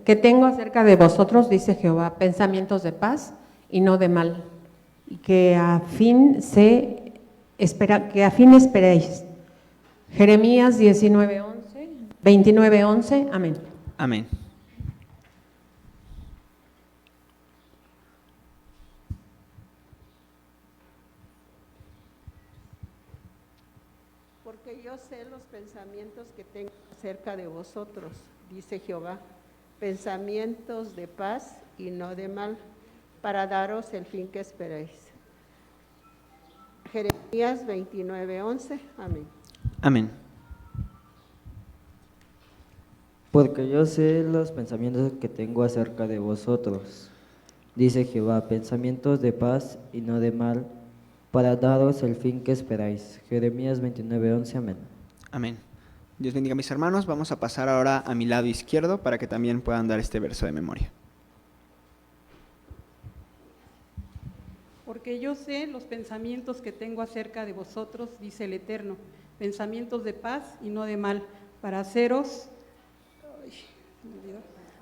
que tengo acerca de vosotros, dice Jehová, pensamientos de paz y no de mal, y que a fin esperéis. Jeremías 29:11. Amén. Amén. Porque yo sé los pensamientos que tengo acerca de vosotros, dice Jehová, pensamientos de paz y no de mal, para daros el fin que esperéis. Jeremías 29:11. Amén. Amén. Porque yo sé los pensamientos que tengo acerca de vosotros, dice Jehová, pensamientos de paz y no de mal, para daros el fin que esperáis. Jeremías 29:11, amén. Amén. Dios bendiga a mis hermanos. Vamos a pasar ahora a mi lado izquierdo para que también puedan dar este verso de memoria. Porque yo sé los pensamientos que tengo acerca de vosotros, dice el Eterno, pensamientos de paz y no de mal, para haceros,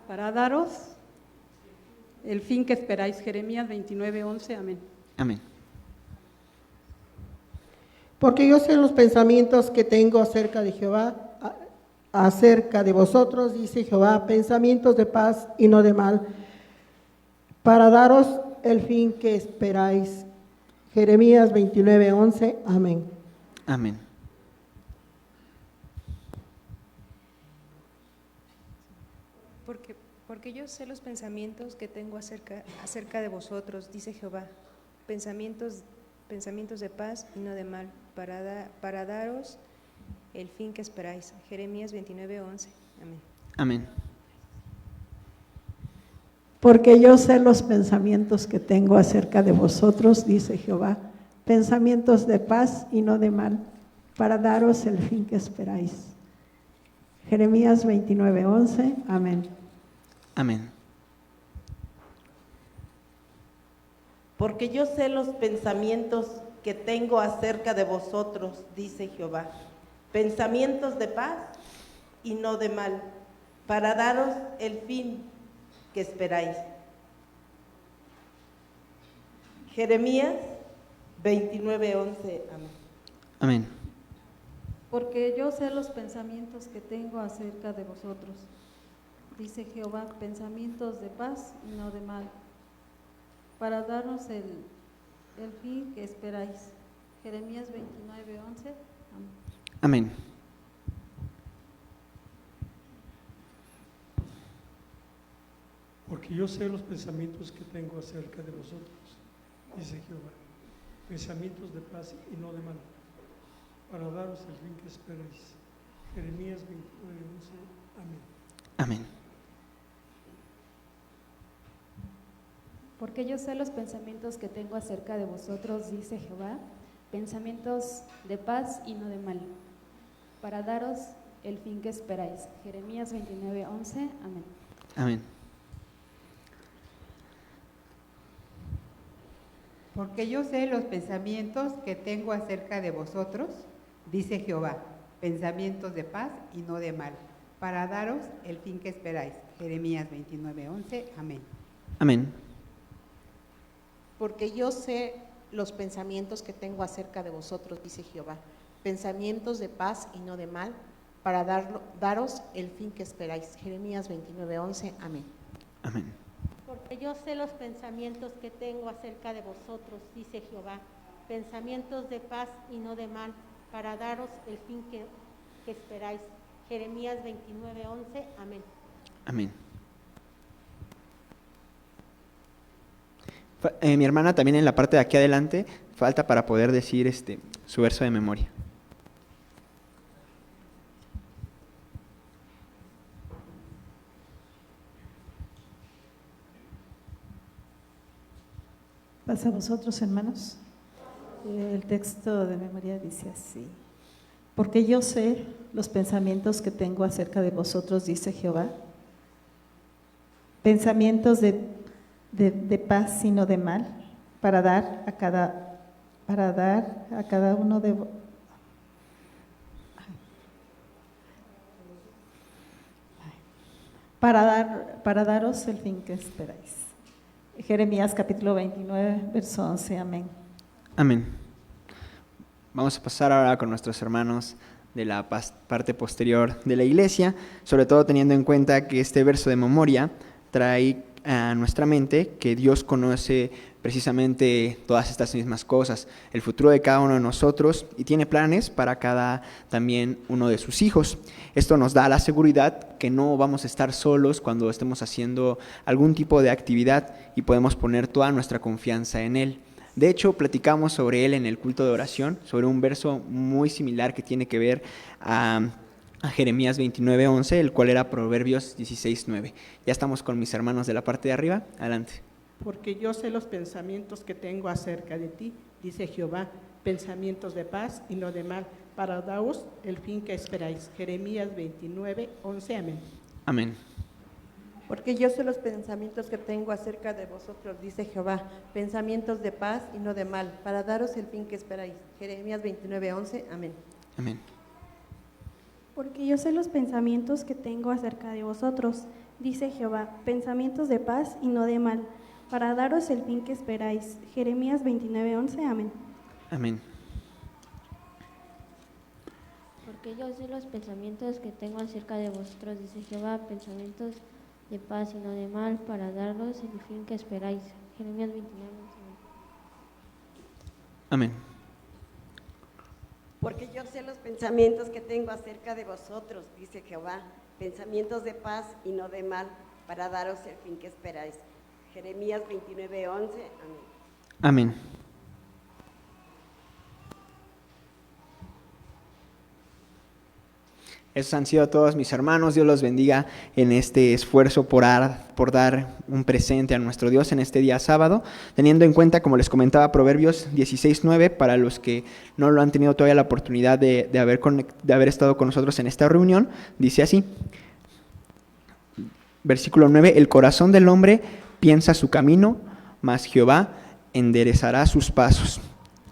para daros el fin que esperáis. Jeremías 29:11, amén. Amén. Porque yo sé los pensamientos que tengo acerca de Jehová, acerca de vosotros, dice Jehová, pensamientos de paz y no de mal, para daros el fin que esperáis. Jeremías 29:11, amén. Amén. Porque yo sé los pensamientos que tengo acerca de vosotros, dice Jehová, pensamientos de paz y no de mal, para daros el fin que esperáis. Jeremías 29:11, amén. Amén. Porque yo sé los pensamientos que tengo acerca de vosotros, dice Jehová, pensamientos de paz y no de mal, para daros el fin que esperáis. Jeremías 29:11, amén. Amén. Porque yo sé los pensamientos que tengo acerca de vosotros, dice Jehová, pensamientos de paz y no de mal, para daros el fin que esperáis. Jeremías 29:11, amén. Amén. Porque yo sé los pensamientos que tengo acerca de vosotros, dice Jehová, pensamientos de paz y no de mal, para darnos el fin que esperáis. Jeremías 29:11, amén. Amén. Porque yo sé los pensamientos que tengo acerca de vosotros, dice Jehová, pensamientos de paz y no de mal, para daros el fin que esperáis. Jeremías 29:11, amén. Amén. Porque yo sé los pensamientos que tengo acerca de vosotros, dice Jehová, pensamientos de paz y no de mal, para daros el fin que esperáis. Jeremías 29:11, amén. Amén. Porque yo sé los pensamientos que tengo acerca de vosotros, dice Jehová, pensamientos de paz y no de mal, para daros el fin que esperáis. Jeremías 29:11, amén. Amén. Porque yo sé los pensamientos que tengo acerca de vosotros, dice Jehová, pensamientos de paz y no de mal, para daros el fin que esperáis. Jeremías 29:11, amén. Amén. Porque yo sé los pensamientos que tengo acerca de vosotros, dice Jehová, pensamientos de paz y no de mal, para daros el fin que esperáis. Jeremías 29:11, amén. Amén. Mi hermana también en la parte de aquí adelante falta para poder decir su verso de memoria. Pasa a vosotros, hermanos. El texto de memoria dice así: porque yo sé los pensamientos que tengo acerca de vosotros, dice Jehová, pensamientos de paz y no de mal, para dar a cada uno de vosotros. Para daros el fin que esperáis. Jeremías capítulo 29, verso 11, amén. Amén. Vamos a pasar ahora con nuestros hermanos de la parte posterior de la iglesia, sobre todo teniendo en cuenta que este verso de memoria trae a nuestra mente que Dios conoce precisamente todas estas mismas cosas, el futuro de cada uno de nosotros, y tiene planes para cada también uno de sus hijos. Esto nos da la seguridad que no vamos a estar solos cuando estemos haciendo algún tipo de actividad y podemos poner toda nuestra confianza en Él. De hecho, platicamos sobre él en el culto de oración, sobre un verso muy similar que tiene que ver a Jeremías 29:11, el cual era Proverbios 16:9. Ya estamos con mis hermanos de la parte de arriba. Adelante. Porque yo sé los pensamientos que tengo acerca de ti, dice Jehová, pensamientos de paz y no de mal, para daros el fin que esperáis. Jeremías 29:11. Amén. Amén. Porque yo sé los pensamientos que tengo acerca de vosotros, dice Jehová, pensamientos de paz y no de mal, para daros el fin que esperáis. Jeremías 29:11. Amén. Amén. Porque yo sé los pensamientos que tengo acerca de vosotros, dice Jehová, pensamientos de paz y no de mal, para daros el fin que esperáis. Jeremías 29:11. Amén. Amén. Porque yo sé los pensamientos que tengo acerca de vosotros, dice Jehová, pensamientos de paz y no de mal, para daros el fin que esperáis. Jeremías 29:11. Amén. Porque yo sé los pensamientos que tengo acerca de vosotros, dice Jehová, pensamientos de paz y no de mal, para daros el fin que esperáis. Jeremías 29:11. Amén. Amén. Esos han sido todos mis hermanos. Dios los bendiga en este esfuerzo por dar un presente a nuestro Dios en este día sábado, teniendo en cuenta, como les comentaba, Proverbios 16:9, para los que no lo han tenido todavía la oportunidad de haber estado con nosotros en esta reunión. Dice así, versículo 9, el corazón del hombre piensa su camino, mas Jehová enderezará sus pasos.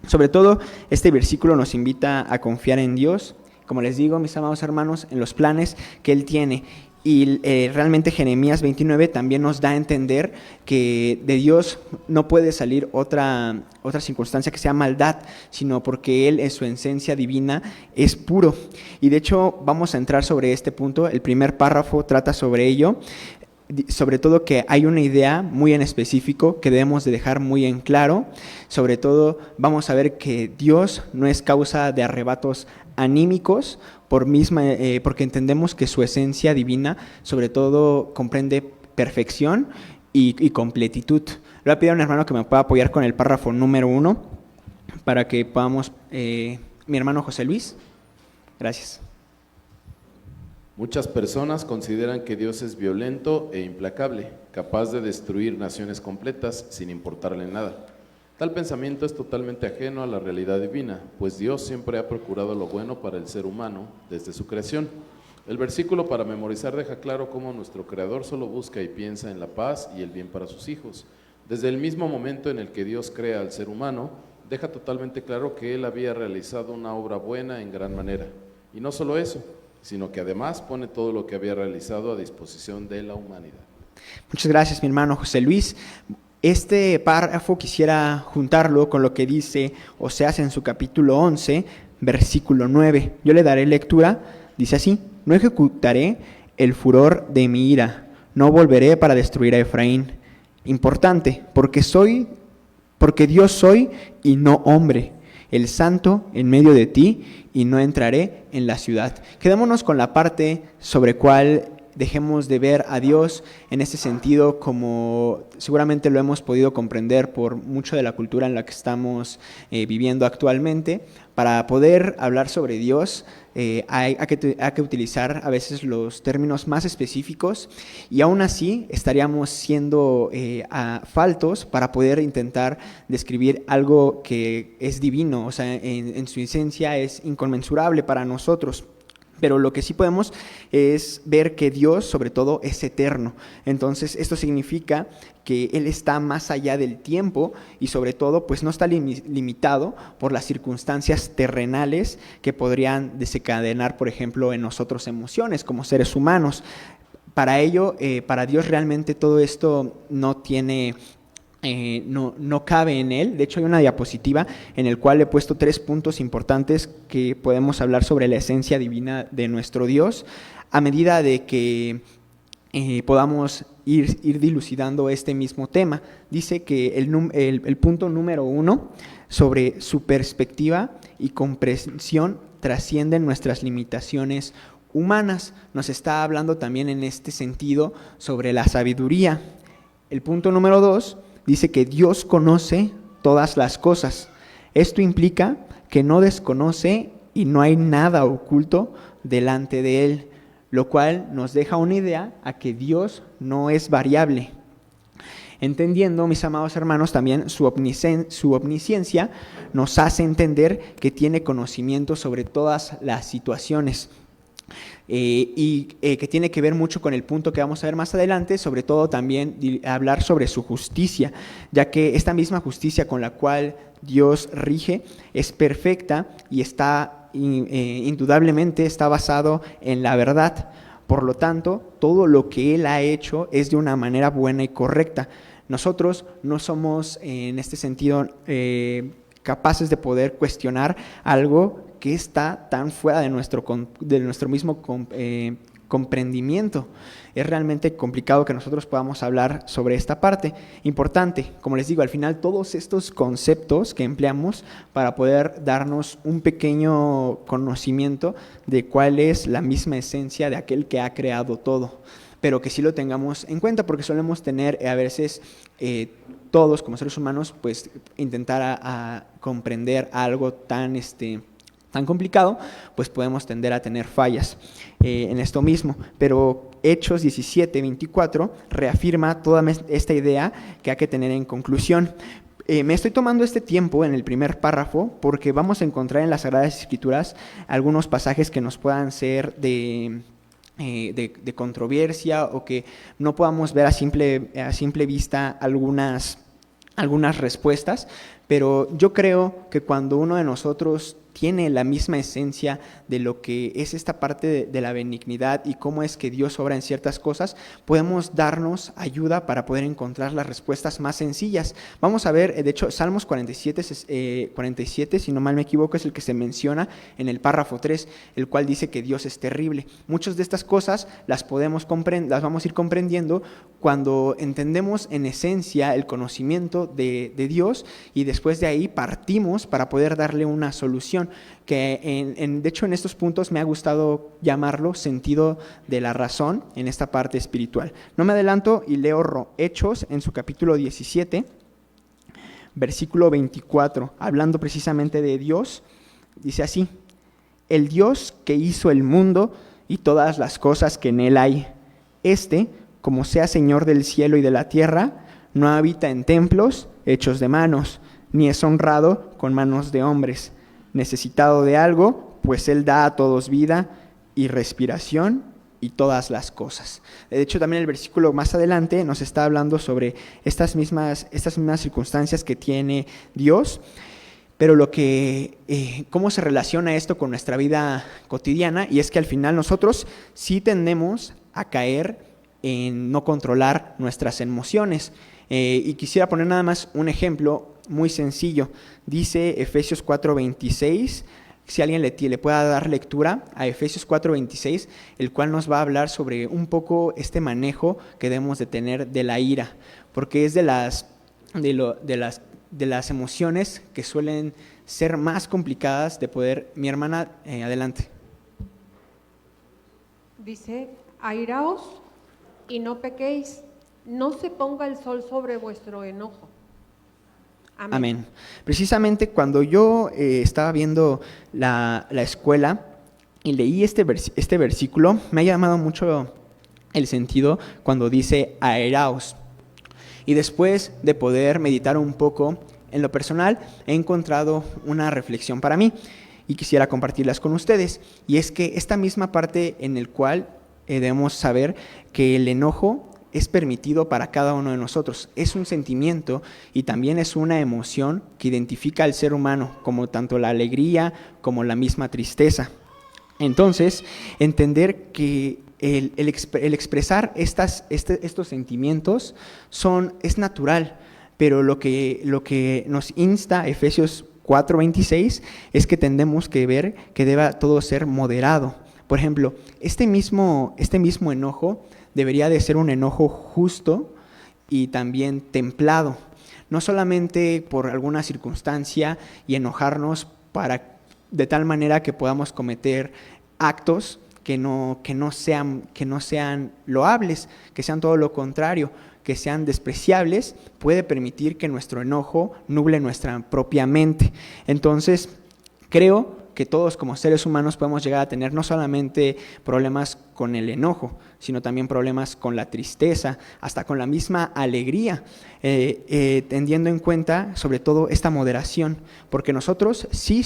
Sobre todo, este versículo nos invita a confiar en Dios, como les digo, mis amados hermanos, en los planes que Él tiene. Y realmente Jeremías 29 también nos da a entender que de Dios no puede salir otra circunstancia que sea maldad, sino porque Él en su esencia divina es puro. Y de hecho vamos a entrar sobre este punto. El primer párrafo trata sobre ello, sobre todo que hay una idea muy en específico que debemos de dejar muy en claro. Sobre todo vamos a ver que Dios no es causa de arrebatos anímicos, porque entendemos que su esencia divina sobre todo comprende perfección y completitud. Le voy a pedir a un hermano que me pueda apoyar con el párrafo número 1 para que podamos, mi hermano José Luis. Gracias. Muchas personas consideran que Dios es violento e implacable, capaz de destruir naciones completas sin importarle nada. Tal pensamiento es totalmente ajeno a la realidad divina, pues Dios siempre ha procurado lo bueno para el ser humano desde su creación. El versículo para memorizar deja claro cómo nuestro Creador solo busca y piensa en la paz y el bien para sus hijos. Desde el mismo momento en el que Dios crea al ser humano, deja totalmente claro que Él había realizado una obra buena en gran manera. Y no solo eso, sino que además pone todo lo que había realizado a disposición de la humanidad. Muchas gracias, mi hermano José Luis. Este párrafo quisiera juntarlo con lo que dice Oseas en su capítulo 11, versículo 9. Yo le daré lectura, dice así: no ejecutaré el furor de mi ira, no volveré para destruir a Efraín. Importante, porque Dios soy y no hombre, el santo en medio de ti, y no entraré en la ciudad. Quedémonos con la parte sobre cuál dejemos de ver a Dios en este sentido, como seguramente lo hemos podido comprender por mucho de la cultura en la que estamos viviendo actualmente. Para poder hablar sobre Dios hay que utilizar a veces los términos más específicos, y aún así estaríamos siendo faltos para poder intentar describir algo que es divino, o sea, en su esencia es inconmensurable para nosotros. Pero lo que sí podemos es ver que Dios, sobre todo, es eterno. Entonces, esto significa que Él está más allá del tiempo y, sobre todo, pues no está limitado por las circunstancias terrenales que podrían desencadenar, por ejemplo, en nosotros emociones como seres humanos. Para ello, para Dios realmente todo esto no tiene... no cabe en Él. De hecho, hay una diapositiva en la cual he puesto 3 puntos importantes que podemos hablar sobre la esencia divina de nuestro Dios, a medida de que podamos ir dilucidando este mismo tema. Dice que el punto número 1, sobre su perspectiva y comprensión, trascienden nuestras limitaciones humanas. Nos está hablando también en este sentido sobre la sabiduría. El punto número 2 dice que Dios conoce todas las cosas. Esto implica que no desconoce y no hay nada oculto delante de Él, lo cual nos deja una idea a que Dios no es variable. Entendiendo, mis amados hermanos, también su omnisciencia nos hace entender que tiene conocimiento sobre todas las situaciones. Que tiene que ver mucho con el punto que vamos a ver más adelante, sobre todo también hablar sobre su justicia, ya que esta misma justicia con la cual Dios rige es perfecta y está indudablemente está basado en la verdad. Por lo tanto, todo lo que Él ha hecho es de una manera buena y correcta. Nosotros no somos en este sentido capaces de poder cuestionar algo que está tan fuera de nuestro mismo comprendimiento. Es realmente complicado que nosotros podamos hablar sobre esta parte. Importante, como les digo, al final todos estos conceptos que empleamos para poder darnos un pequeño conocimiento de cuál es la misma esencia de aquel que ha creado todo, pero que sí lo tengamos en cuenta, porque solemos tener a veces todos como seres humanos pues intentar a comprender algo tan complicado, pues podemos tender a tener fallas en esto mismo. Pero Hechos 17:24 reafirma toda esta idea que hay que tener en conclusión. Me estoy tomando este tiempo en el primer párrafo porque vamos a encontrar en las Sagradas Escrituras algunos pasajes que nos puedan ser de controversia o que no podamos ver a simple vista algunas respuestas, pero yo creo que cuando uno de nosotros tiene la misma esencia de lo que es esta parte de la benignidad y cómo es que Dios obra en ciertas cosas, podemos darnos ayuda para poder encontrar las respuestas más sencillas. Vamos a ver, de hecho, Salmos 47, si no mal me equivoco, es el que se menciona en el párrafo 3, el cual dice que Dios es terrible. Muchas de estas cosas las vamos a ir comprendiendo cuando entendemos en esencia el conocimiento de Dios, y después de ahí partimos para poder darle una solución, que de hecho en estos puntos me ha gustado llamarlo sentido de la razón en esta parte espiritual. No me adelanto y leo Hechos en su capítulo 17, versículo 24, hablando precisamente de Dios. Dice así: el Dios que hizo el mundo y todas las cosas que en él hay, como sea Señor del cielo y de la tierra, no habita en templos hechos de manos, ni es honrado con manos de hombres, necesitado de algo, pues Él da a todos vida y respiración y todas las cosas. De hecho, también el versículo más adelante nos está hablando sobre estas mismas circunstancias que tiene Dios, pero cómo se relaciona esto con nuestra vida cotidiana, y es que al final nosotros sí tendemos a caer en no controlar nuestras emociones. Y quisiera poner nada más un ejemplo muy sencillo. Dice Efesios 4:26, si alguien le pueda dar lectura a Efesios 4:26, el cual nos va a hablar sobre un poco este manejo que debemos de tener de la ira, porque es de las emociones que suelen ser más complicadas de poder. Mi hermana, adelante. Dice: airaos y no pequéis, no se ponga el sol sobre vuestro enojo. Amén. Precisamente cuando yo estaba viendo la escuela y leí este versículo, me ha llamado mucho el sentido cuando dice airaos. Y después de poder meditar un poco, en lo personal he encontrado una reflexión para mí y quisiera compartirlas con ustedes. Y es que esta misma parte en el cual debemos saber que el enojo es permitido para cada uno de nosotros. Es un sentimiento y también es una emoción que identifica al ser humano, como tanto la alegría como la misma tristeza. Entonces, entender que el expresar estos sentimientos es natural, pero lo que nos insta Efesios 4:26 es que tendemos que ver que deba todo ser moderado. Por ejemplo, este mismo enojo debería de ser un enojo justo y también templado, no solamente por alguna circunstancia y enojarnos de tal manera que podamos cometer actos que no sean loables, que sean todo lo contrario, que sean despreciables, puede permitir que nuestro enojo nuble nuestra propia mente. Entonces, creo que todos como seres humanos podemos llegar a tener no solamente problemas con el enojo, sino también problemas con la tristeza, hasta con la misma alegría, teniendo en cuenta sobre todo esta moderación, porque nosotros sí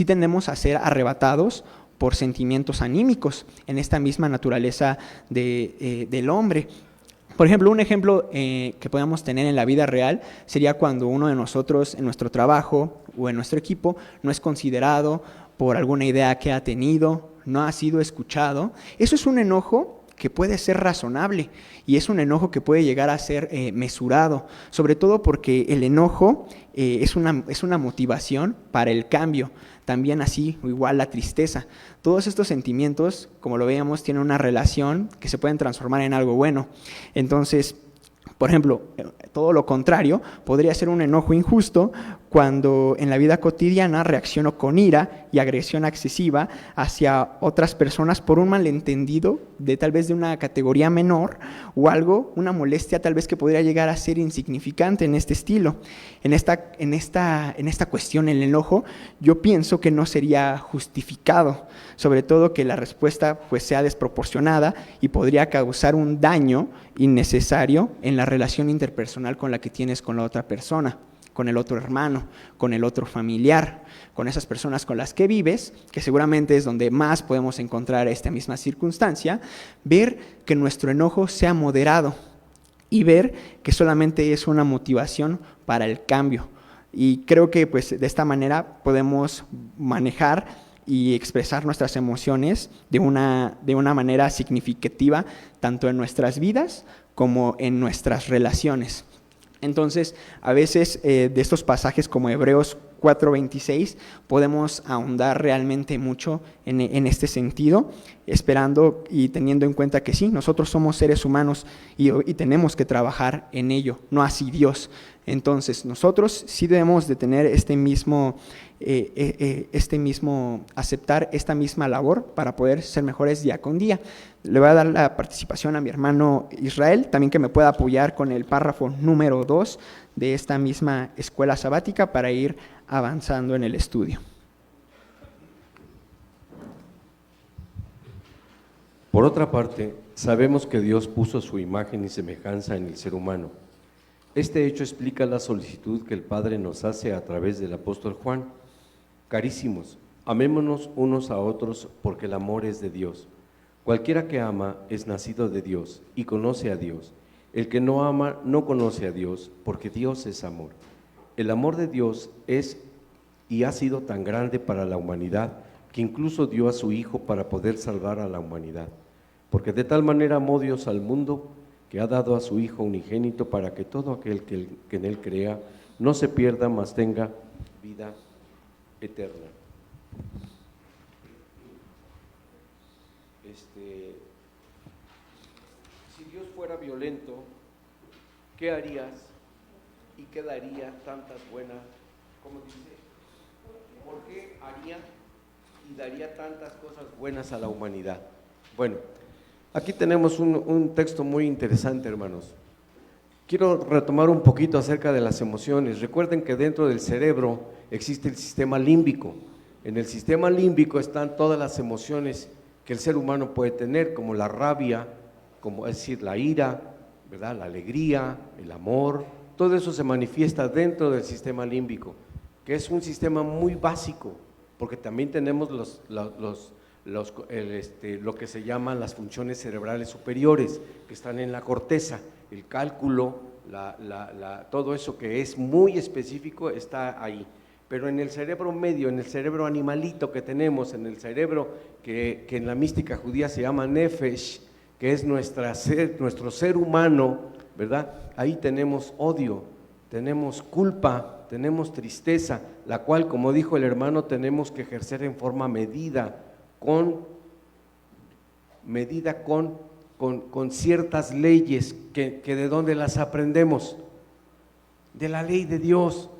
tendemos a ser arrebatados por sentimientos anímicos en esta misma naturaleza del hombre. Por ejemplo, un ejemplo que podemos tener en la vida real sería cuando uno de nosotros en nuestro trabajo o en nuestro equipo no es considerado por alguna idea que ha tenido, no ha sido escuchado. Eso es un enojo que puede ser razonable y es un enojo que puede llegar a ser mesurado, sobre todo porque el enojo es una motivación para el cambio. También así, igual la tristeza. Todos estos sentimientos, como lo veíamos, tienen una relación que se pueden transformar en algo bueno. Entonces, por ejemplo, todo lo contrario podría ser un enojo injusto cuando en la vida cotidiana reacciono con ira y agresión excesiva hacia otras personas por un malentendido de tal vez de una categoría menor o algo, una molestia tal vez que podría llegar a ser insignificante en este estilo. En esta cuestión, el enojo, yo pienso que no sería justificado, sobre todo que la respuesta pues sea desproporcionada y podría causar un daño innecesario en la relación interpersonal con la que tienes con la otra persona, con el otro hermano, con el otro familiar, con esas personas con las que vives, que seguramente es donde más podemos encontrar esta misma circunstancia. Ver que nuestro enojo sea moderado y ver que solamente es una motivación para el cambio. Y creo que pues de esta manera podemos manejar y expresar nuestras emociones de una manera significativa, tanto en nuestras vidas como en nuestras relaciones. Entonces, a veces de estos pasajes como Hebreos 4:26 podemos ahondar realmente mucho en este sentido, esperando y teniendo en cuenta que sí, nosotros somos seres humanos y tenemos que trabajar en ello, no así Dios. Entonces, nosotros sí debemos de tener aceptar esta misma labor para poder ser mejores día con día. Le voy a dar la participación a mi hermano Israel, también que me pueda apoyar con el párrafo número 2 de esta misma escuela sabática para ir avanzando en el estudio. Por otra parte, sabemos que Dios puso su imagen y semejanza en el ser humano. Este hecho explica la solicitud que el Padre nos hace a través del apóstol Juan. Carísimos, amémonos unos a otros porque el amor es de Dios. Cualquiera que ama es nacido de Dios y conoce a Dios. El que no ama no conoce a Dios porque Dios es amor. El amor de Dios es y ha sido tan grande para la humanidad que incluso dio a su Hijo para poder salvar a la humanidad. Porque de tal manera amó Dios al mundo que ha dado a su Hijo unigénito para que todo aquel que en Él crea no se pierda, mas tenga vida eterna. Si Dios fuera violento, ¿qué harías y qué daría tantas buenas? ¿Cómo dice? ¿Por qué haría y daría tantas cosas buenas a la humanidad? Bueno, aquí tenemos un texto muy interesante, hermanos. Quiero retomar un poquito acerca de las emociones. Recuerden que dentro del cerebro existe el sistema límbico. En el sistema límbico están todas las emociones que el ser humano puede tener, como la rabia, como es decir, la ira, ¿verdad? La alegría, el amor. Todo eso se manifiesta dentro del sistema límbico, que es un sistema muy básico, porque también tenemos lo que se llaman las funciones cerebrales superiores, que están en la corteza, el cálculo, todo eso que es muy específico está ahí. Pero en el cerebro medio, en el cerebro animalito que tenemos, en el cerebro que en la mística judía se llama nefesh, que es nuestro ser humano, ¿verdad? Ahí tenemos odio, tenemos culpa, tenemos tristeza, la cual, como dijo el hermano, tenemos que ejercer en forma medida, con ciertas leyes que de dónde las aprendemos, de la ley de Dios.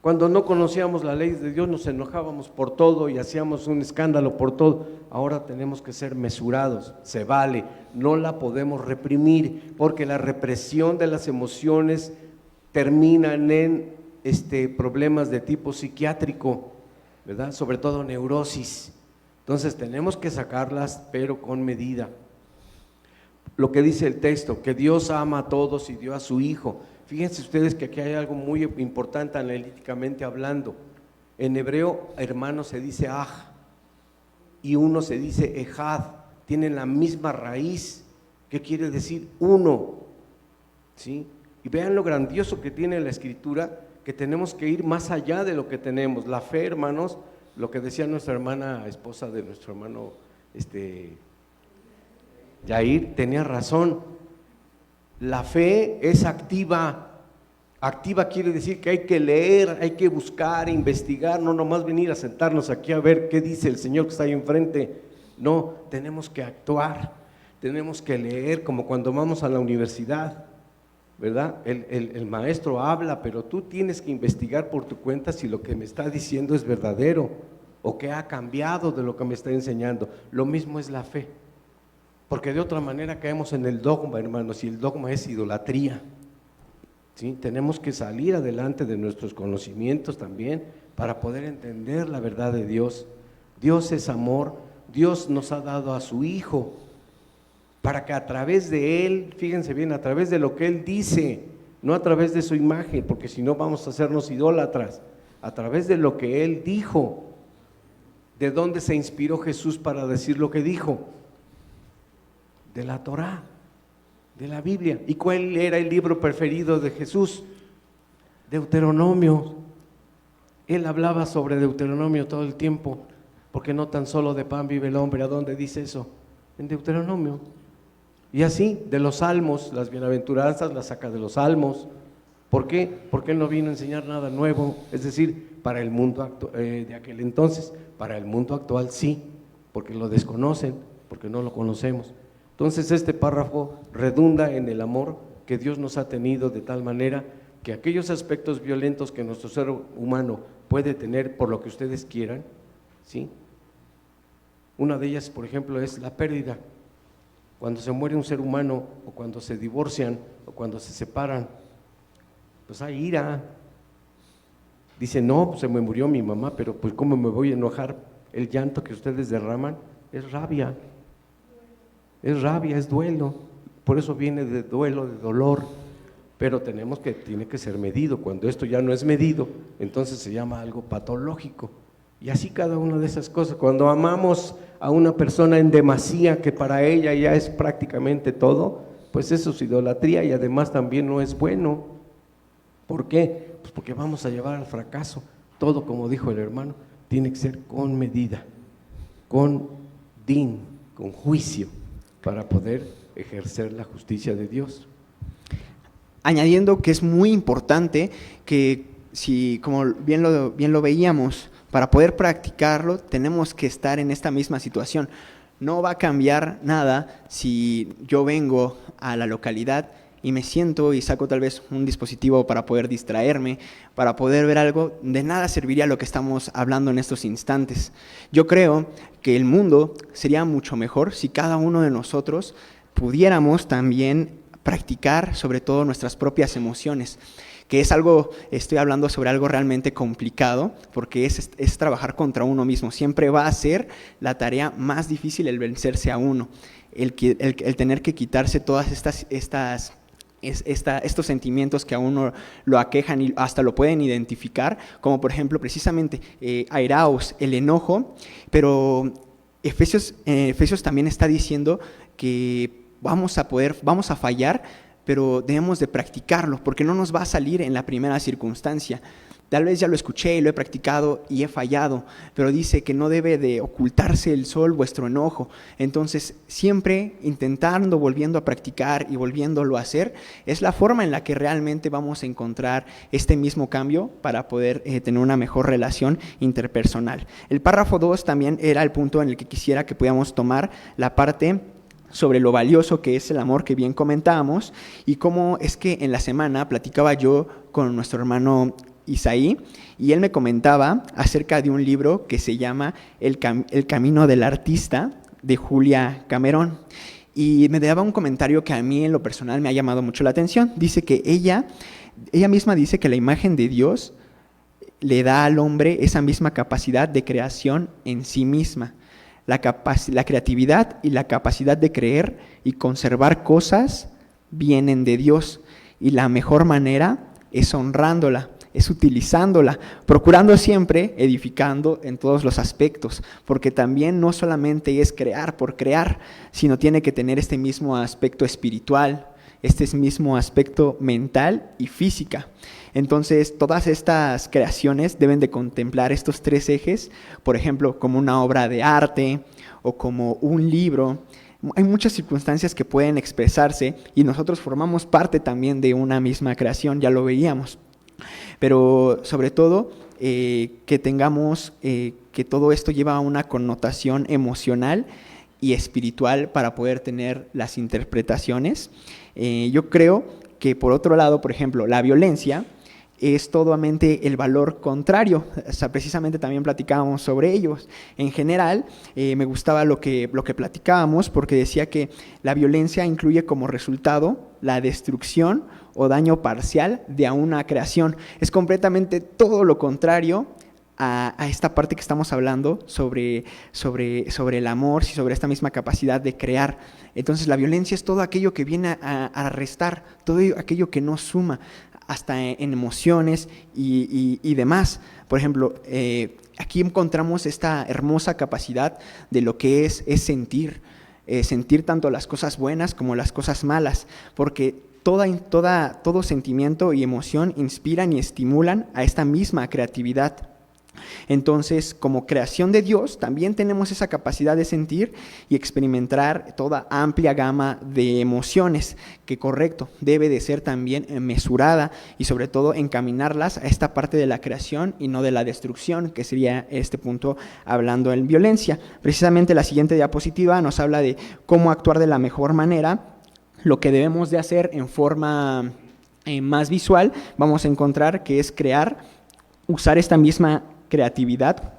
Cuando no conocíamos la ley de Dios nos enojábamos por todo y hacíamos un escándalo por todo. Ahora tenemos que ser mesurados, se vale, no la podemos reprimir, porque la represión de las emociones terminan en problemas de tipo psiquiátrico, ¿verdad? Sobre todo neurosis. Entonces tenemos que sacarlas, pero con medida. Lo que dice el texto, que Dios ama a todos y dio a su Hijo. Fíjense ustedes que aquí hay algo muy importante analíticamente hablando. En hebreo, hermano, se dice aj y uno se dice ejad. Tienen la misma raíz, que quiere decir uno, ¿sí? Y vean lo grandioso que tiene la Escritura, que tenemos que ir más allá de lo que tenemos. La fe, hermanos, lo que decía nuestra hermana, esposa de nuestro hermano Yair, tenía razón. La fe es activa. Activa quiere decir que hay que leer, hay que buscar, investigar, no nomás venir a sentarnos aquí a ver qué dice el Señor que está ahí enfrente. No, tenemos que actuar, tenemos que leer, como cuando vamos a la universidad, ¿verdad? El maestro habla, pero tú tienes que investigar por tu cuenta si lo que me está diciendo es verdadero o qué ha cambiado de lo que me está enseñando. Lo mismo es la fe. Porque de otra manera caemos en el dogma, hermanos, y el dogma es idolatría, ¿sí? Tenemos que salir adelante de nuestros conocimientos también para poder entender la verdad de Dios. Dios es amor, Dios nos ha dado a su Hijo, para que a través de Él, fíjense bien, a través de lo que Él dice, no a través de su imagen, porque si no vamos a hacernos idólatras, a través de lo que Él dijo. ¿De dónde se inspiró Jesús para decir lo que dijo? De la Torá, de la Biblia. ¿Y cuál era el libro preferido de Jesús? Deuteronomio. Él hablaba sobre Deuteronomio todo el tiempo, porque no tan solo de pan vive el hombre. ¿A dónde dice eso? En Deuteronomio. Y así, de los salmos, las bienaventuranzas las saca de los salmos. ¿Por qué? Porque Él no vino a enseñar nada nuevo, es decir, para el mundo de aquel entonces. Para el mundo actual sí, porque lo desconocen, porque no lo conocemos. Entonces este párrafo redunda en el amor que Dios nos ha tenido, de tal manera que aquellos aspectos violentos que nuestro ser humano puede tener, por lo que ustedes quieran, ¿sí? Una de ellas, por ejemplo, es la pérdida. Cuando se muere un ser humano, o cuando se divorcian, o cuando se separan, pues hay ira. Dicen, no, pues se me murió mi mamá, pero pues ¿cómo me voy a enojar? El llanto que ustedes derraman es rabia. Es rabia, es duelo, por eso viene de duelo, de dolor, pero tiene que ser medido. Cuando esto ya no es medido, entonces se llama algo patológico. Y así cada una de esas cosas. Cuando amamos a una persona en demasía, que para ella ya es prácticamente todo, pues eso es idolatría y además también no es bueno. ¿Por qué? Pues porque vamos a llevar al fracaso. Todo, como dijo el hermano, tiene que ser con medida, con con juicio, para poder ejercer la justicia de Dios. Añadiendo que es muy importante que, si como bien lo veíamos, para poder practicarlo tenemos que estar en esta misma situación. No va a cambiar nada si yo vengo a la localidad y me siento y saco tal vez un dispositivo para poder distraerme, para poder ver algo. De nada serviría lo que estamos hablando en estos instantes. Yo creo que el mundo sería mucho mejor si cada uno de nosotros pudiéramos también practicar sobre todo nuestras propias emociones, que es algo, estoy hablando sobre algo realmente complicado, porque es trabajar contra uno mismo. Siempre va a ser la tarea más difícil el vencerse a uno, el tener que quitarse todas estos sentimientos que a uno lo aquejan y hasta lo pueden identificar, como por ejemplo precisamente airaos, el enojo, pero Efesios también está diciendo que vamos a fallar, pero debemos de practicarlo, porque no nos va a salir en la primera circunstancia. Tal vez ya lo escuché y lo he practicado y he fallado, pero dice que no debe de ocultarse el sol vuestro enojo. Entonces, siempre intentando, volviendo a practicar y volviéndolo a hacer, es la forma en la que realmente vamos a encontrar este mismo cambio para poder tener una mejor relación interpersonal. El párrafo 2 también era el punto en el que quisiera que pudiéramos tomar la parte sobre lo valioso que es el amor, que bien comentábamos, y cómo es que en la semana platicaba yo con nuestro hermano Isaí, y él me comentaba acerca de un libro que se llama El camino del artista, de Julia Cameron. Y me daba un comentario que a mí en lo personal me ha llamado mucho la atención. Dice que ella misma dice que la imagen de Dios le da al hombre esa misma capacidad de creación en sí misma. La creatividad y la capacidad de creer y conservar cosas vienen de Dios. Y la mejor manera es honrándola, es utilizándola, procurando siempre, edificando en todos los aspectos, porque también no solamente es crear por crear, sino tiene que tener este mismo aspecto espiritual, este mismo aspecto mental y física. Entonces, todas estas creaciones deben de contemplar estos tres ejes, por ejemplo, como una obra de arte o como un libro. Hay muchas circunstancias que pueden expresarse y nosotros formamos parte también de una misma creación, ya lo veíamos. Pero sobre todo, que tengamos que todo esto lleva a una connotación emocional y espiritual para poder tener las interpretaciones. Yo creo que por otro lado, por ejemplo, la violencia es totalmente el valor contrario. O sea, precisamente también platicábamos sobre ellos. En general, me gustaba lo que platicábamos, porque decía que la violencia incluye como resultado la destrucción o daño parcial de una creación. Es completamente todo lo contrario a esta parte que estamos hablando sobre el amor y sobre esta misma capacidad de crear. Entonces, la violencia es todo aquello que viene a restar, todo aquello que no suma, hasta en emociones y demás. Por ejemplo, aquí encontramos esta hermosa capacidad de lo que es sentir tanto las cosas buenas como las cosas malas, porque todo sentimiento y emoción inspiran y estimulan a esta misma creatividad. Entonces, como creación de Dios, también tenemos esa capacidad de sentir y experimentar toda amplia gama de emociones, que correcto, debe de ser también mesurada y sobre todo encaminarlas a esta parte de la creación y no de la destrucción, que sería este punto hablando en violencia. Precisamente la siguiente diapositiva nos habla de cómo actuar de la mejor manera. Lo que debemos de hacer en forma más visual, vamos a encontrar que es usar esta misma creatividad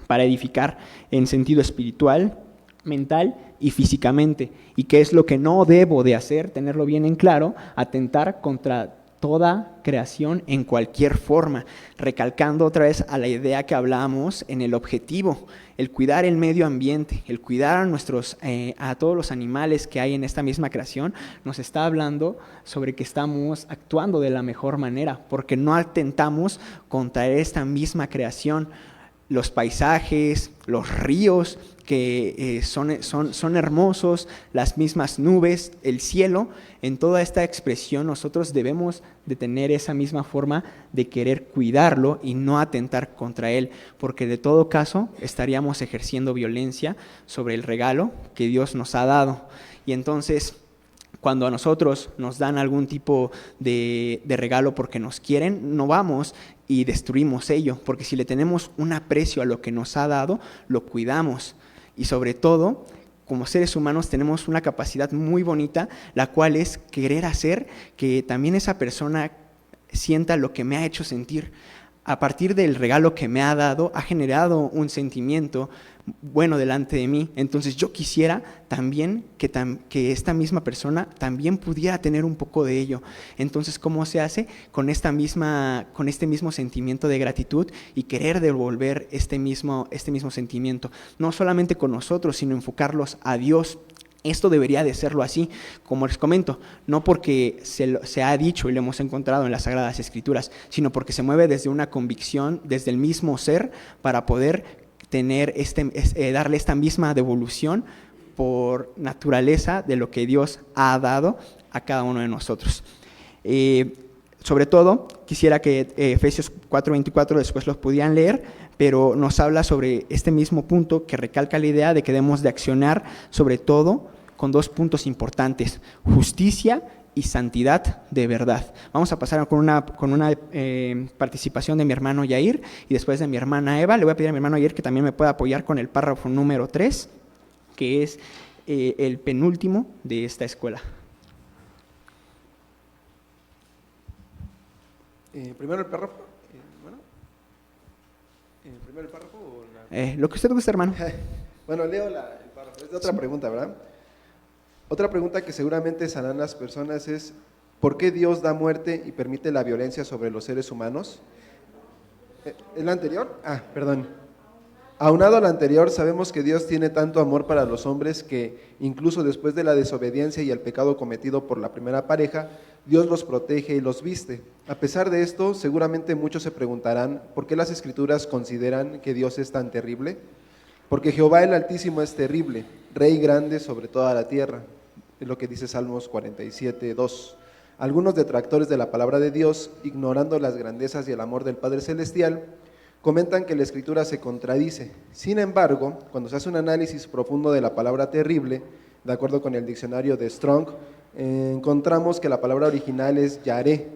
para edificar en sentido espiritual, mental y físicamente. ¿Y qué es lo que no debo de hacer? Tenerlo bien en claro: atentar contra toda creación en cualquier forma, recalcando otra vez a la idea que hablábamos en el objetivo, el cuidar el medio ambiente, el cuidar a todos los animales que hay en esta misma creación. Nos está hablando sobre que estamos actuando de la mejor manera, porque no atentamos contra esta misma creación. Los paisajes, los ríos que son hermosos, las mismas nubes, el cielo, en toda esta expresión nosotros debemos de tener esa misma forma de querer cuidarlo y no atentar contra él, porque de todo caso estaríamos ejerciendo violencia sobre el regalo que Dios nos ha dado. Y entonces, cuando a nosotros nos dan algún tipo de regalo porque nos quieren, no vamos y destruimos ello, porque si le tenemos un aprecio a lo que nos ha dado, lo cuidamos. Y sobre todo, como seres humanos tenemos una capacidad muy bonita, la cual es querer hacer que también esa persona sienta lo que me ha hecho sentir. A partir del regalo que me ha dado, ha generado un sentimiento bueno delante de mí. Entonces yo quisiera también que esta misma persona también pudiera tener un poco de ello. Entonces, ¿cómo se hace? Con este mismo sentimiento de gratitud y querer devolver este mismo sentimiento, no solamente con nosotros, sino enfocarlos a Dios. Esto debería de serlo así, como les comento, no porque se ha dicho y lo hemos encontrado en las Sagradas Escrituras, sino porque se mueve desde una convicción, desde el mismo ser, para poder tener darle esta misma devolución por naturaleza de lo que Dios ha dado a cada uno de nosotros. Sobre todo, quisiera que Efesios 4:24 después los pudieran leer, pero nos habla sobre este mismo punto que recalca la idea de que debemos de accionar sobre todo con dos puntos importantes: justicia y santidad de verdad. Vamos a pasar con una participación de mi hermano Yair y después de mi hermana Eva. Le voy a pedir a mi hermano Yair que también me pueda apoyar con el párrafo número 3, que es el penúltimo de esta escuela. Primero el párrafo. ¿Primero el párrafo o Lo que usted guste, hermano. Bueno, leo el párrafo. Es de otra pregunta, ¿verdad? Otra pregunta que seguramente se harán las personas es, ¿por qué Dios da muerte y permite la violencia sobre los seres humanos? ¿El anterior? Perdón. Aunado al anterior, sabemos que Dios tiene tanto amor para los hombres que, incluso después de la desobediencia y el pecado cometido por la primera pareja, Dios los protege y los viste. A pesar de esto, seguramente muchos se preguntarán, ¿por qué las Escrituras consideran que Dios es tan terrible? Porque Jehová el Altísimo es terrible, Rey grande sobre toda la tierra. Es lo que dice Salmos 47, 2. Algunos detractores de la palabra de Dios, ignorando las grandezas y el amor del Padre Celestial, comentan que la Escritura se contradice. Sin embargo, cuando se hace un análisis profundo de la palabra terrible, de acuerdo con el diccionario de Strong, encontramos que la palabra original es yaré,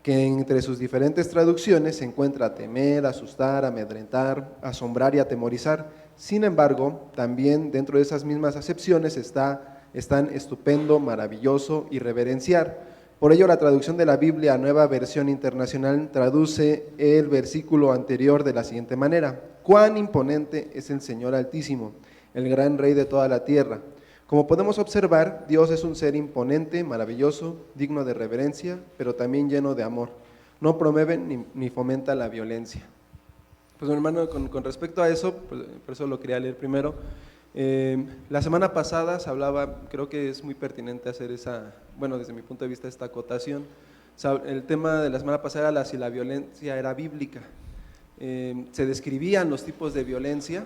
que entre sus diferentes traducciones se encuentra temer, asustar, amedrentar, asombrar y atemorizar. Sin embargo, también dentro de esas mismas acepciones están estupendo, maravilloso y reverenciar. Por ello, la traducción de la Biblia a Nueva Versión Internacional traduce el versículo anterior de la siguiente manera: cuán imponente es el Señor Altísimo, el gran Rey de toda la tierra. Como podemos observar, Dios es un ser imponente, maravilloso, digno de reverencia, pero también lleno de amor. No promueve ni fomenta la violencia. Pues, hermano, con respecto a eso, pues, por eso lo quería leer primero. La semana pasada se hablaba, creo que es muy pertinente hacer desde mi punto de vista, esta acotación. El tema de la semana pasada era si la violencia era bíblica. Se describían los tipos de violencia,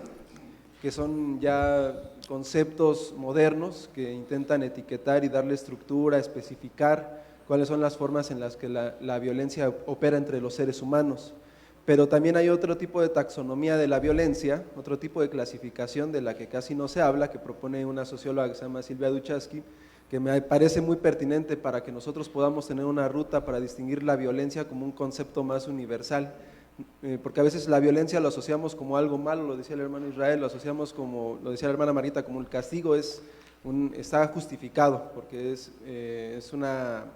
que son ya conceptos modernos que intentan etiquetar y darle estructura, especificar cuáles son las formas en las que la violencia opera entre los seres humanos. Pero también hay otro tipo de taxonomía de la violencia, otro tipo de clasificación de la que casi no se habla, que propone una socióloga que se llama Silvia Duchaski, que me parece muy pertinente para que nosotros podamos tener una ruta para distinguir la violencia como un concepto más universal, porque a veces la violencia lo asociamos como algo malo, lo decía el hermano Israel, lo asociamos como, lo decía la hermana Marita, como el castigo está justificado, porque es una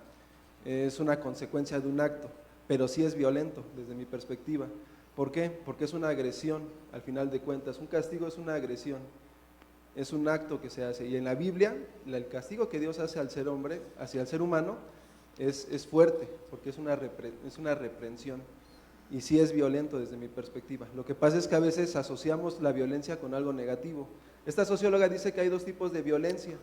consecuencia de un acto, pero sí es violento desde mi perspectiva. ¿Por qué? Porque es una agresión, al final de cuentas. Un castigo es una agresión, es un acto que se hace. Y en la Biblia, el castigo que Dios hace al ser hombre, hacia el ser humano, es fuerte, porque es una reprensión. Y sí es violento desde mi perspectiva. Lo que pasa es que a veces asociamos la violencia con algo negativo. Esta socióloga dice que hay dos tipos de violencia.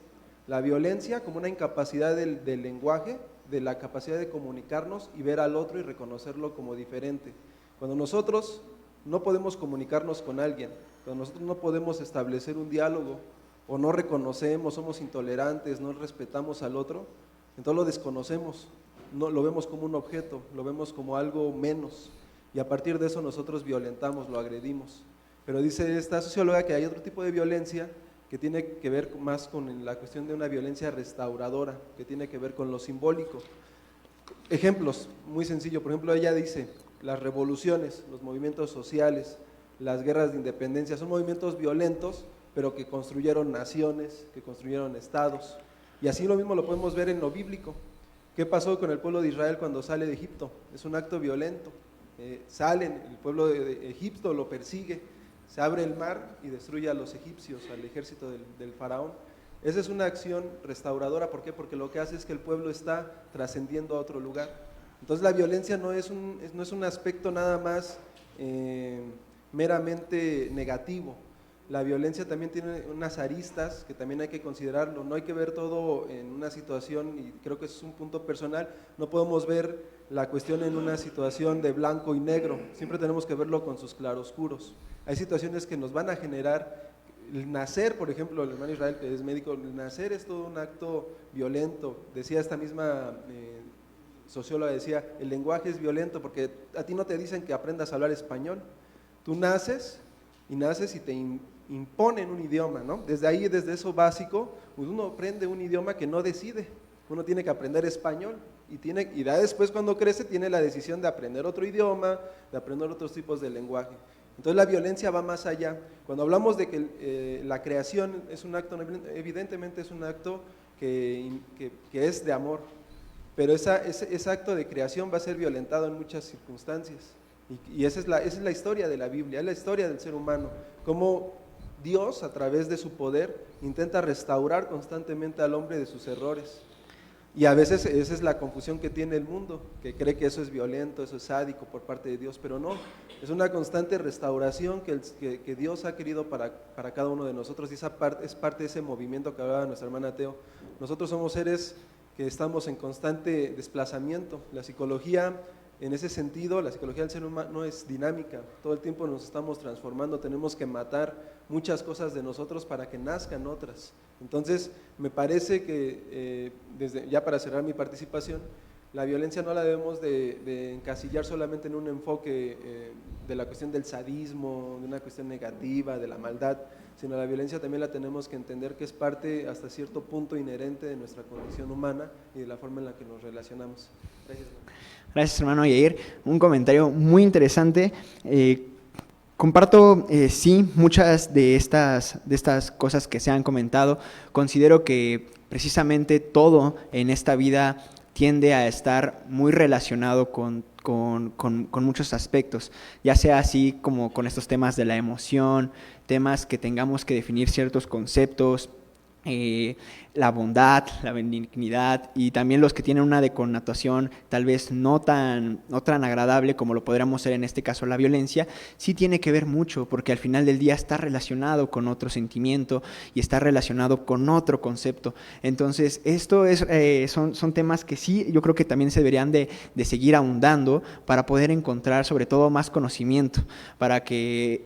La violencia como una incapacidad del lenguaje, de la capacidad de comunicarnos y ver al otro y reconocerlo como diferente. Cuando nosotros no podemos comunicarnos con alguien, cuando nosotros no podemos establecer un diálogo, o no reconocemos, somos intolerantes, no respetamos al otro, entonces lo desconocemos, no, lo vemos como un objeto, lo vemos como algo menos, y a partir de eso nosotros violentamos, lo agredimos. Pero dice esta socióloga que hay otro tipo de violencia que tiene que ver más con la cuestión de una violencia restauradora, que tiene que ver con lo simbólico. Ejemplos, muy sencillo, por ejemplo, ella dice, las revoluciones, los movimientos sociales, las guerras de independencia, son movimientos violentos, pero que construyeron naciones, que construyeron estados, y así lo mismo lo podemos ver en lo bíblico. ¿Qué pasó con el pueblo de Israel cuando sale de Egipto? Es un acto violento, salen, el pueblo de Egipto lo persigue, se abre el mar y destruye a los egipcios, al ejército del faraón. Esa es una acción restauradora. ¿Por qué? Porque lo que hace es que el pueblo está trascendiendo a otro lugar. Entonces la violencia no es un aspecto nada más meramente negativo. La violencia también tiene unas aristas que también hay que considerarlo. No hay que ver todo en una situación, y creo que es un punto personal, no podemos ver la cuestión en una situación de blanco y negro, siempre tenemos que verlo con sus claroscuros. Hay situaciones que nos van a generar, el nacer, por ejemplo, el hermano Israel, que es médico, el nacer es todo un acto violento. Decía esta misma socióloga, decía, el lenguaje es violento porque a ti no te dicen que aprendas a hablar español, tú naces y te imponen un idioma, ¿no? Desde eso básico, pues uno aprende un idioma que no decide, uno tiene que aprender español y ya después cuando crece tiene la decisión de aprender otro idioma, de aprender otros tipos de lenguaje. Entonces la violencia va más allá. Cuando hablamos de que la creación es un acto, evidentemente es un acto que es de amor, pero ese acto de creación va a ser violentado en muchas circunstancias. Y esa es la historia de la Biblia, es la historia del ser humano, cómo Dios, a través de su poder, intenta restaurar constantemente al hombre de sus errores. Y a veces esa es la confusión que tiene el mundo, que cree que eso es violento, eso es sádico por parte de Dios, pero no, es una constante restauración que Dios ha querido para cada uno de nosotros, y esa es parte de ese movimiento que hablaba nuestra hermana Teo. Nosotros somos seres que estamos en constante desplazamiento. La psicología, en ese sentido, la psicología del ser humano es dinámica, todo el tiempo nos estamos transformando, tenemos que matar muchas cosas de nosotros para que nazcan otras. Entonces, me parece que, ya para cerrar mi participación, la violencia no la debemos de encasillar solamente en un enfoque de la cuestión del sadismo, de una cuestión negativa, de la maldad, sino la violencia también la tenemos que entender que es parte hasta cierto punto inherente de nuestra condición humana y de la forma en la que nos relacionamos. Gracias. Gracias, hermano Yair. Un comentario muy interesante. Comparto, sí, muchas de estas cosas que se han comentado. Considero que precisamente todo en esta vida tiende a estar muy relacionado con muchos aspectos, ya sea así como con estos temas de la emoción, temas que tengamos que definir ciertos conceptos, la bondad, la benignidad, y también los que tienen una connotación tal vez no tan agradable como lo podríamos ser en este caso la violencia, sí tiene que ver mucho, porque al final del día está relacionado con otro sentimiento y está relacionado con otro concepto. Entonces esto son temas que sí, yo creo que también se deberían de seguir ahondando para poder encontrar sobre todo más conocimiento, para que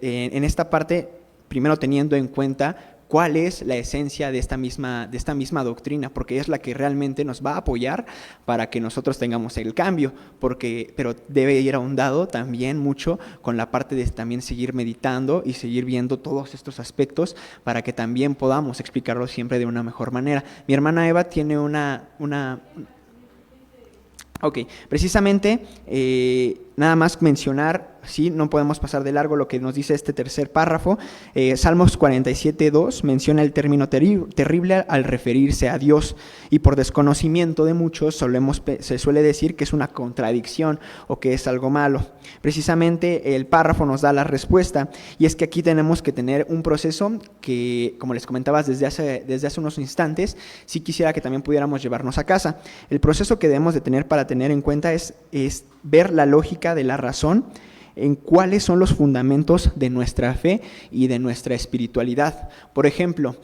en esta parte, primero teniendo en cuenta cuál es la esencia de esta misma doctrina, porque es la que realmente nos va a apoyar para que nosotros tengamos el cambio, pero debe ir ahondado también mucho con la parte de también seguir meditando y seguir viendo todos estos aspectos para que también podamos explicarlo siempre de una mejor manera. Mi hermana Eva tiene Ok, precisamente nada más mencionar, sí, no podemos pasar de largo lo que nos dice este tercer párrafo. Salmos 47:2 menciona el término terrible al referirse a Dios, y por desconocimiento de muchos se suele decir que es una contradicción o que es algo malo. Precisamente el párrafo nos da la respuesta, y es que aquí tenemos que tener un proceso que, como les comentabas desde hace unos instantes, sí quisiera que también pudiéramos llevarnos a casa. El proceso que debemos de tener para tener en cuenta es ver la lógica de la razón en cuáles son los fundamentos de nuestra fe y de nuestra espiritualidad. Por ejemplo,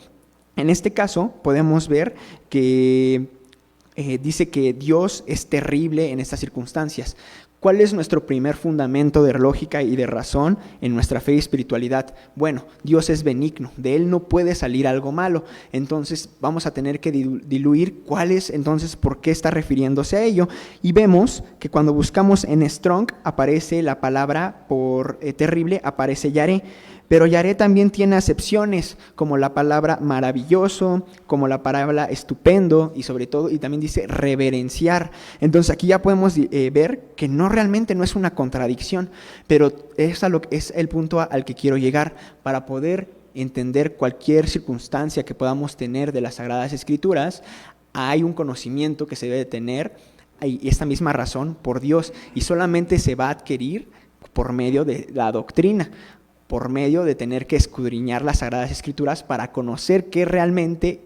en este caso podemos ver que dice que Dios es terrible en estas circunstancias. ¿Cuál es nuestro primer fundamento de lógica y de razón en nuestra fe y espiritualidad? Bueno, Dios es benigno, de Él no puede salir algo malo. Entonces vamos a tener que diluir por qué está refiriéndose a ello. Y vemos que cuando buscamos en Strong aparece la palabra por terrible, aparece Yaré. Pero Yaré también tiene acepciones, como la palabra maravilloso, como la palabra estupendo, y sobre todo, y también dice reverenciar. Entonces aquí ya podemos ver que realmente no es una contradicción, pero es el punto al que quiero llegar para poder entender cualquier circunstancia que podamos tener de las Sagradas Escrituras. Hay un conocimiento que se debe tener, y esta misma razón por Dios, y solamente se va a adquirir por medio de la doctrina, por medio de tener que escudriñar las Sagradas Escrituras para conocer qué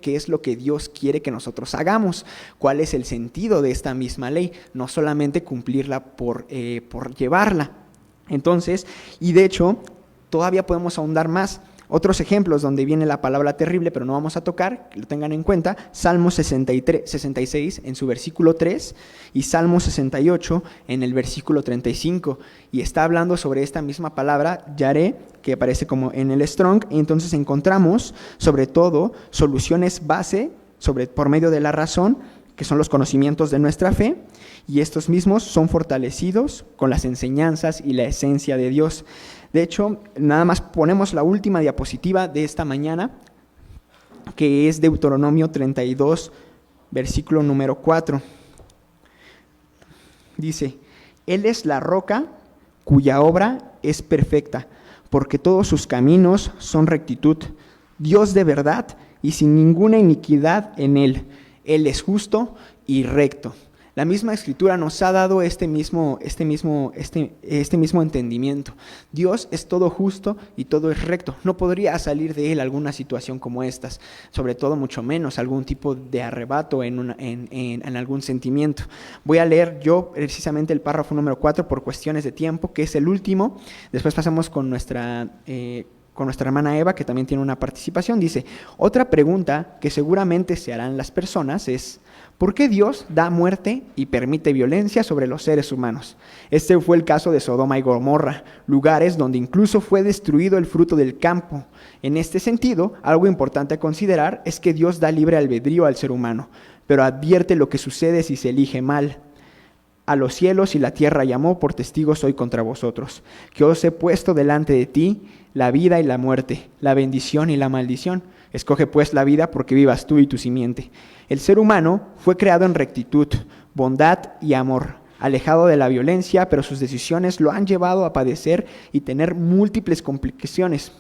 es lo que Dios quiere que nosotros hagamos, cuál es el sentido de esta misma ley, no solamente cumplirla por llevarla. Entonces, y de hecho, todavía podemos ahondar más. Otros ejemplos donde viene la palabra terrible, pero no vamos a tocar, que lo tengan en cuenta, Salmo 66 en su versículo 3 y Salmo 68 en el versículo 35. Y está hablando sobre esta misma palabra, Yaré, que aparece como en el Strong, y entonces encontramos sobre todo soluciones base por medio de la razón, que son los conocimientos de nuestra fe, y estos mismos son fortalecidos con las enseñanzas y la esencia de Dios. De hecho, nada más ponemos la última diapositiva de esta mañana, que es Deuteronomio 32, versículo número 4. Dice, Él es la roca cuya obra es perfecta, porque todos sus caminos son rectitud. Dios de verdad y sin ninguna iniquidad en Él. Él es justo y recto. La misma Escritura nos ha dado este mismo entendimiento. Dios es todo justo y todo es recto. No podría salir de Él alguna situación como estas, sobre todo mucho menos algún tipo de arrebato en algún sentimiento. Voy a leer yo precisamente el párrafo número 4 por cuestiones de tiempo, que es el último. Después pasamos con nuestra hermana Eva, que también tiene una participación. Dice, otra pregunta que seguramente se harán las personas es, ¿por qué Dios da muerte y permite violencia sobre los seres humanos? Este fue el caso de Sodoma y Gomorra, lugares donde incluso fue destruido el fruto del campo. En este sentido, algo importante a considerar es que Dios da libre albedrío al ser humano, pero advierte lo que sucede si se elige mal. A los cielos y la tierra llamó, por testigos hoy contra vosotros, que os he puesto delante de ti la vida y la muerte, la bendición y la maldición. Escoge pues la vida porque vivas tú y tu simiente. El ser humano fue creado en rectitud, bondad y amor, alejado de la violencia, pero sus decisiones lo han llevado a padecer y tener múltiples complicaciones.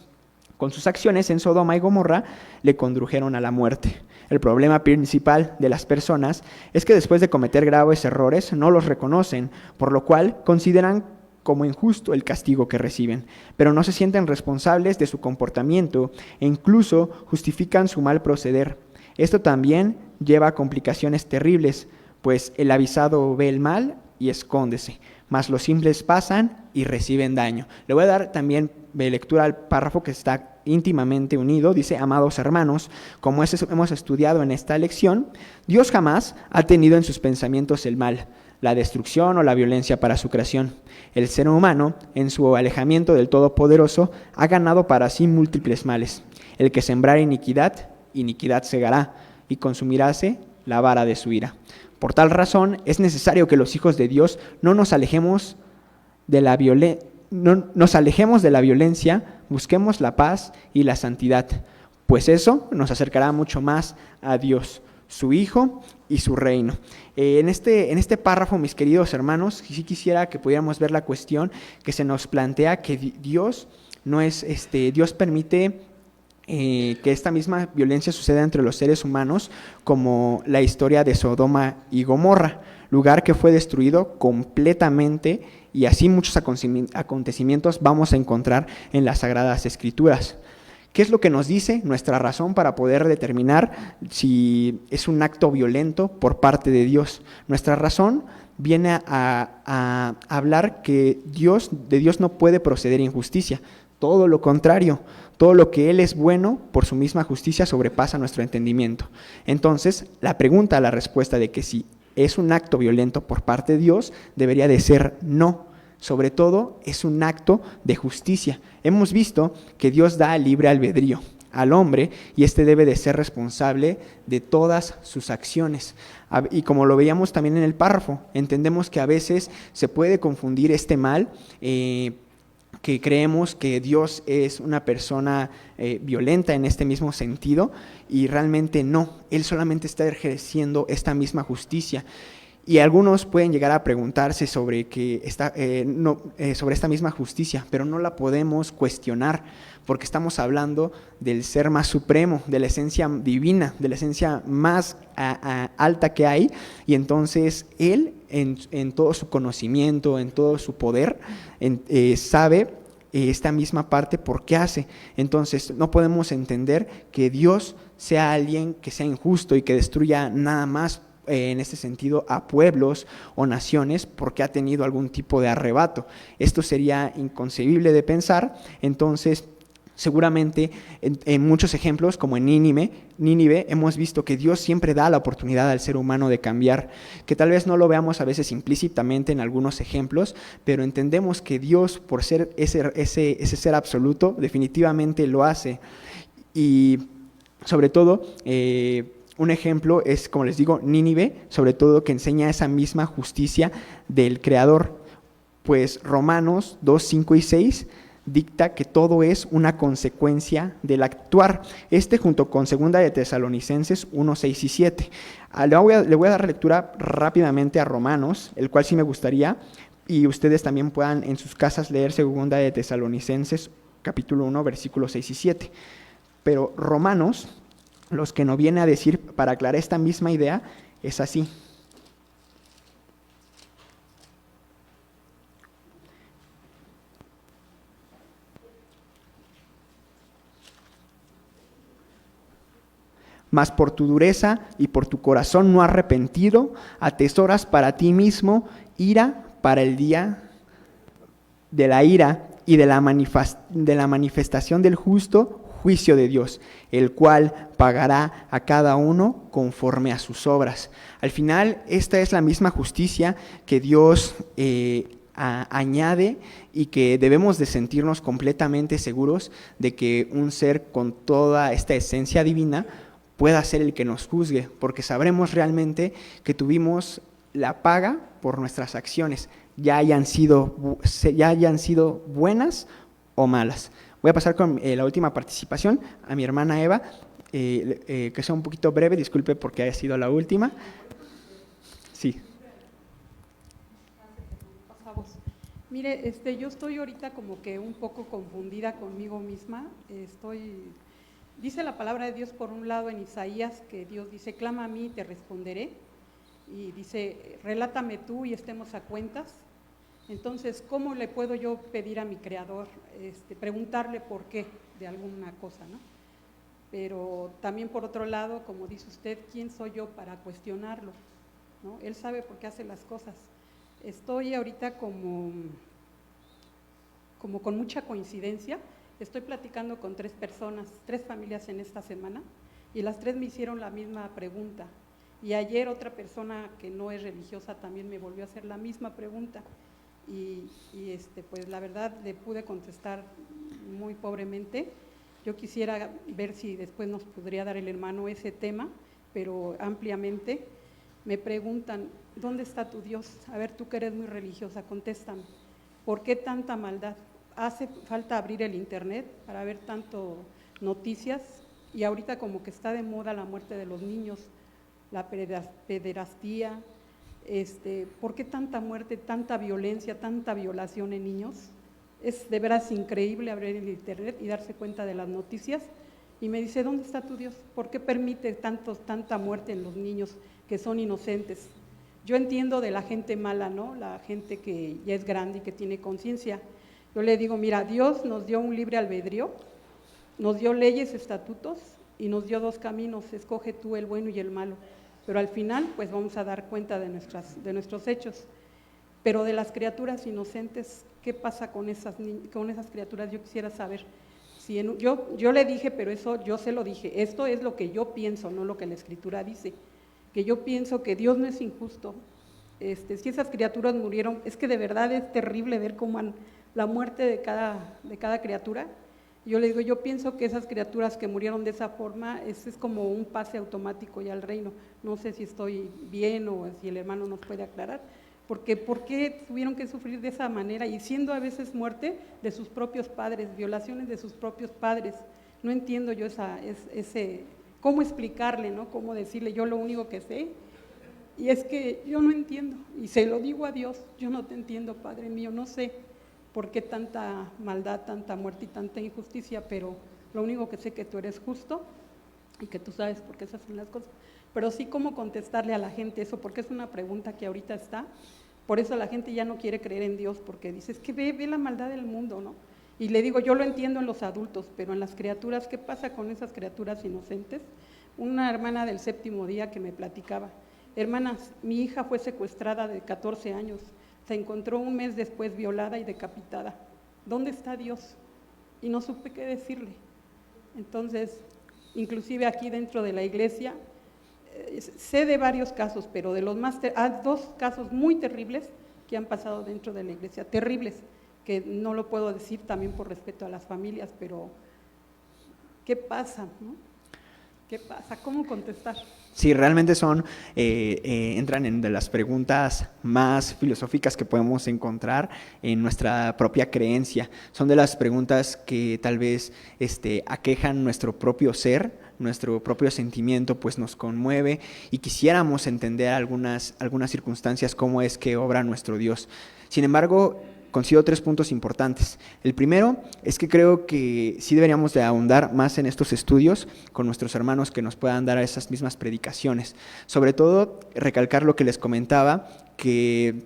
Con sus acciones en Sodoma y Gomorra le condujeron a la muerte. El problema principal de las personas es que después de cometer graves errores no los reconocen, por lo cual consideran como injusto el castigo que reciben, pero no se sienten responsables de su comportamiento e incluso justifican su mal proceder. Esto también lleva a complicaciones terribles, pues el avisado ve el mal y escóndese, mas los simples pasan y reciben daño. Le voy a dar también lectura al párrafo que está íntimamente unido. Dice, amados hermanos, como hemos estudiado en esta lección, Dios jamás ha tenido en sus pensamientos el mal, la destrucción o la violencia para su creación. El ser humano, en su alejamiento del Todopoderoso, ha ganado para sí múltiples males. El que sembrara iniquidad, iniquidad segará, y consumiráse la vara de su ira. Por tal razón, es necesario que los hijos de Dios no nos alejemos de la violencia, busquemos la paz y la santidad, pues eso nos acercará mucho más a Dios, su Hijo y su reino. En este párrafo, mis queridos hermanos, sí quisiera que pudiéramos ver la cuestión que se nos plantea, que Dios no es, Dios permite que esta misma violencia suceda entre los seres humanos, como la historia de Sodoma y Gomorra, lugar que fue destruido completamente, y así muchos acontecimientos vamos a encontrar en las Sagradas Escrituras. ¿Qué es lo que nos dice nuestra razón para poder determinar si es un acto violento por parte de Dios? Nuestra razón viene a hablar que de Dios no puede proceder injusticia, todo lo contrario. Todo lo que Él es bueno, por su misma justicia, sobrepasa nuestro entendimiento. Entonces, la respuesta de que si es un acto violento por parte de Dios, debería de ser no. Sobre todo, es un acto de justicia. Hemos visto que Dios da libre albedrío al hombre y éste debe de ser responsable de todas sus acciones. Y como lo veíamos también en el párrafo, entendemos que a veces se puede confundir este mal, que creemos que Dios es una persona violenta en este mismo sentido, y realmente no. Él solamente está ejerciendo esta misma justicia. Y algunos pueden llegar a preguntarse sobre esta misma justicia, pero no la podemos cuestionar, porque estamos hablando del ser más supremo, de la esencia divina, de la esencia más alta que hay, y entonces Él, en todo su conocimiento, en todo su poder, sabe esta misma parte por qué hace. Entonces no podemos entender que Dios sea alguien que sea injusto y que destruya nada más en este sentido a pueblos o naciones porque ha tenido algún tipo de arrebato. Esto sería inconcebible de pensar. Entonces seguramente en muchos ejemplos, como en Nínive, hemos visto que Dios siempre da la oportunidad al ser humano de cambiar, que tal vez no lo veamos a veces implícitamente en algunos ejemplos, pero entendemos que Dios, por ser ese ser absoluto, definitivamente lo hace. Y sobre todo, un ejemplo es, como les digo, Nínive, sobre todo que enseña esa misma justicia del Creador. Pues Romanos 2, 5 y 6 dicta que todo es una consecuencia del actuar. Junto con 2 de Tesalonicenses 1, 6 y 7. Le voy a dar lectura rápidamente a Romanos, el cual sí me gustaría, y ustedes también puedan en sus casas leer 2 de Tesalonicenses, capítulo 1, versículos 6 y 7. Pero Romanos, los que nos viene a decir, para aclarar esta misma idea, es así. Mas por tu dureza y por tu corazón no arrepentido, atesoras para ti mismo ira para el día de la ira y de la manifestación del justo juicio de Dios, el cual pagará a cada uno conforme a sus obras. Al final, esta es la misma justicia que Dios añade y que debemos de sentirnos completamente seguros de que un ser con toda esta esencia divina pueda ser el que nos juzgue, porque sabremos realmente que tuvimos la paga por nuestras acciones, ya hayan sido buenas o malas. Voy a pasar con la última participación a mi hermana Eva, que sea un poquito breve, disculpe porque haya sido la última. Sí. Mire, yo estoy ahorita como que un poco confundida conmigo misma. Dice la palabra de Dios por un lado en Isaías que Dios dice, clama a mí y te responderé. Y dice, relátame tú y estemos a cuentas. Entonces, ¿cómo le puedo yo pedir a mi Creador, preguntarle por qué de alguna cosa, ¿no? Pero también por otro lado, como dice usted, ¿quién soy yo para cuestionarlo? ¿No? Él sabe por qué hace las cosas. Estoy ahorita como con mucha coincidencia. Estoy platicando con 3 personas, 3 familias en esta semana, y las 3 me hicieron la misma pregunta. Y ayer otra persona que no es religiosa también me volvió a hacer la misma pregunta. Y pues la verdad le pude contestar muy pobremente. Yo quisiera ver si después nos podría dar el hermano ese tema, pero ampliamente. Me preguntan, ¿dónde está tu Dios? A ver, tú que eres muy religiosa, contéstame. ¿Por qué tanta maldad? Hace falta abrir el internet para ver tanto noticias, y ahorita como que está de moda la muerte de los niños, la pederastía. ¿Por qué tanta muerte, tanta violencia, tanta violación en niños? Es de veras increíble abrir el internet y darse cuenta de las noticias. Y me dice, ¿dónde está tu Dios? ¿Por qué permite tanta muerte en los niños que son inocentes? Yo entiendo de la gente mala, ¿no? La gente que ya es grande y que tiene conciencia. Yo le digo, mira, Dios nos dio un libre albedrío, nos dio leyes, estatutos y nos dio 2 caminos, escoge tú el bueno y el malo. Pero al final, pues vamos a dar cuenta de nuestros hechos. Pero de las criaturas inocentes, ¿qué pasa con esas criaturas? Yo quisiera saber. Yo le dije, pero eso yo se lo dije, esto es lo que yo pienso, no lo que la Escritura dice, que yo pienso que Dios no es injusto. Si esas criaturas murieron, es que de verdad es terrible ver cómo la muerte de cada criatura. Yo le digo, yo pienso que esas criaturas que murieron de esa forma es como un pase automático ya al reino. No sé si estoy bien o si el hermano nos puede aclarar, porque ¿por qué tuvieron que sufrir de esa manera? Y siendo a veces muerte de sus propios padres, violaciones de sus propios padres. No entiendo yo cómo explicarle, ¿no? Cómo decirle, yo lo único que sé, y es que yo no entiendo, y se lo digo a Dios, yo no te entiendo, Padre mío, no sé por qué tanta maldad, tanta muerte y tanta injusticia, pero lo único que sé es que tú eres justo y que tú sabes por qué esas son las cosas. Pero sí, cómo contestarle a la gente eso, porque es una pregunta que ahorita está. Por eso la gente ya no quiere creer en Dios, porque dice, es que ve la maldad del mundo, ¿no? Y le digo, yo lo entiendo en los adultos, pero en las criaturas, ¿qué pasa con esas criaturas inocentes? Una hermana del 7º día que me platicaba, hermanas, mi hija fue secuestrada de 14 años, se encontró un mes después violada y decapitada. ¿Dónde está Dios? Y no supe qué decirle. Entonces, inclusive aquí dentro de la iglesia, sé de varios casos, pero de los más 2 casos muy terribles que han pasado dentro de la iglesia, terribles, que no lo puedo decir también por respeto a las familias, pero ¿qué pasa, no? ¿Qué pasa? ¿Cómo contestar? Sí, realmente entran en de las preguntas más filosóficas que podemos encontrar en nuestra propia creencia. Son de las preguntas que tal vez aquejan nuestro propio ser, nuestro propio sentimiento, pues nos conmueve y quisiéramos entender algunas circunstancias, cómo es que obra nuestro Dios. Sin embargo, considero 3 puntos importantes. El primero es que creo que sí deberíamos de ahondar más en estos estudios con nuestros hermanos que nos puedan dar esas mismas predicaciones. Sobre todo, recalcar lo que les comentaba, que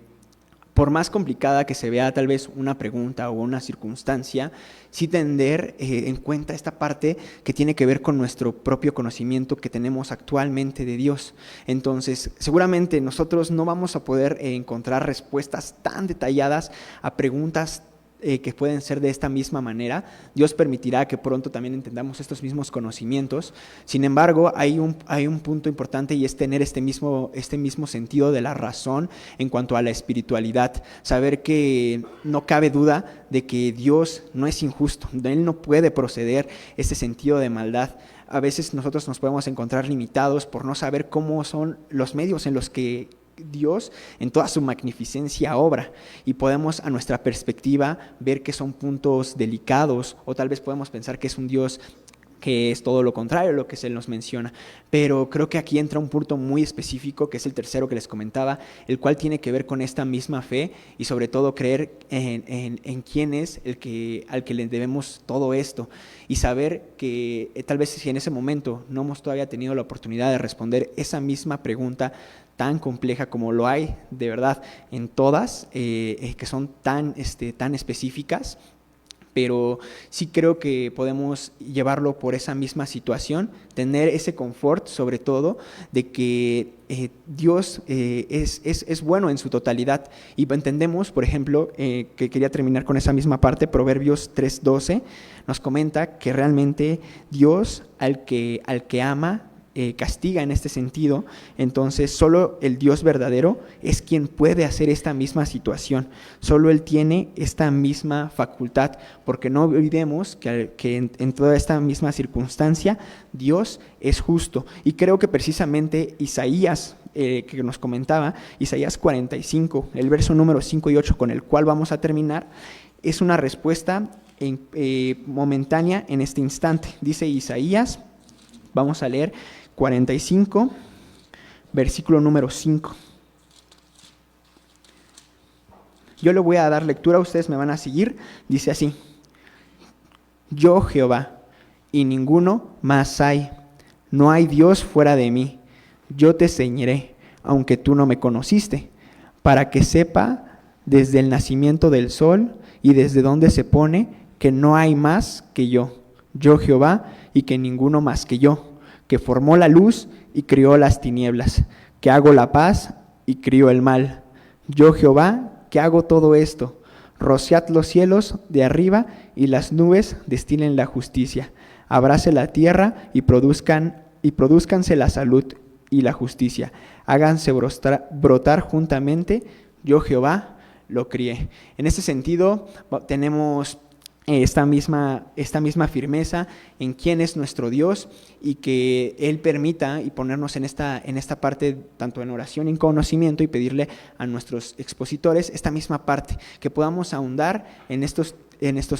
por más complicada que se vea tal vez una pregunta o una circunstancia, sí tener en cuenta esta parte que tiene que ver con nuestro propio conocimiento que tenemos actualmente de Dios. Entonces, seguramente nosotros no vamos a poder encontrar respuestas tan detalladas a preguntas que pueden ser de esta misma manera. Dios permitirá que pronto también entendamos estos mismos conocimientos. Sin embargo, hay un punto importante, y es tener este mismo sentido de la razón en cuanto a la espiritualidad. Saber que no cabe duda de que Dios no es injusto, Él no puede proceder ese sentido de maldad. A veces nosotros nos podemos encontrar limitados por no saber cómo son los medios en los que Dios en toda su magnificencia obra, y podemos a nuestra perspectiva ver que son puntos delicados, o tal vez podemos pensar que es un Dios que es todo lo contrario a lo que se nos menciona. Pero creo que aquí entra un punto muy específico, que es el tercero que les comentaba, el cual tiene que ver con esta misma fe y sobre todo creer en quién es al que le debemos todo esto, y saber que tal vez si en ese momento no hemos todavía tenido la oportunidad de responder esa misma pregunta tan compleja como lo hay de verdad en todas, que son tan específicas, pero sí creo que podemos llevarlo por esa misma situación, tener ese confort sobre todo de que Dios es bueno en su totalidad. Y entendemos, por ejemplo, que quería terminar con esa misma parte, Proverbios 3:12 nos comenta que realmente Dios al que ama, castiga en este sentido. Entonces solo el Dios verdadero es quien puede hacer esta misma situación, solo Él tiene esta misma facultad, porque no olvidemos que en toda esta misma circunstancia Dios es justo. Y creo que precisamente Isaías, que nos comentaba, Isaías 45, el verso número 5 y 8 con el cual vamos a terminar, es una respuesta momentánea en este instante. Dice Isaías, vamos a leer 45, versículo número 5. Yo le voy a dar lectura, ustedes me van a seguir. Dice así: Yo, Jehová, y ninguno más hay. No hay Dios fuera de mí. Yo te ceñiré, aunque tú no me conociste, para que sepa desde el nacimiento del sol y desde donde se pone, que no hay más que yo. Yo, Jehová, y que ninguno más que yo, que formó la luz y crió las tinieblas, que hago la paz y crío el mal. Yo, Jehová, que hago todo esto. Rociad los cielos de arriba y las nubes destilen la justicia. Abrace la tierra y produzcanse la salud y la justicia. Háganse brotar juntamente. Yo, Jehová, lo crié. En este sentido, tenemos esta misma firmeza en quién es nuestro Dios, y que Él permita y ponernos en esta parte, tanto en oración y en conocimiento, y pedirle a nuestros expositores esta misma parte, que podamos ahondar en estos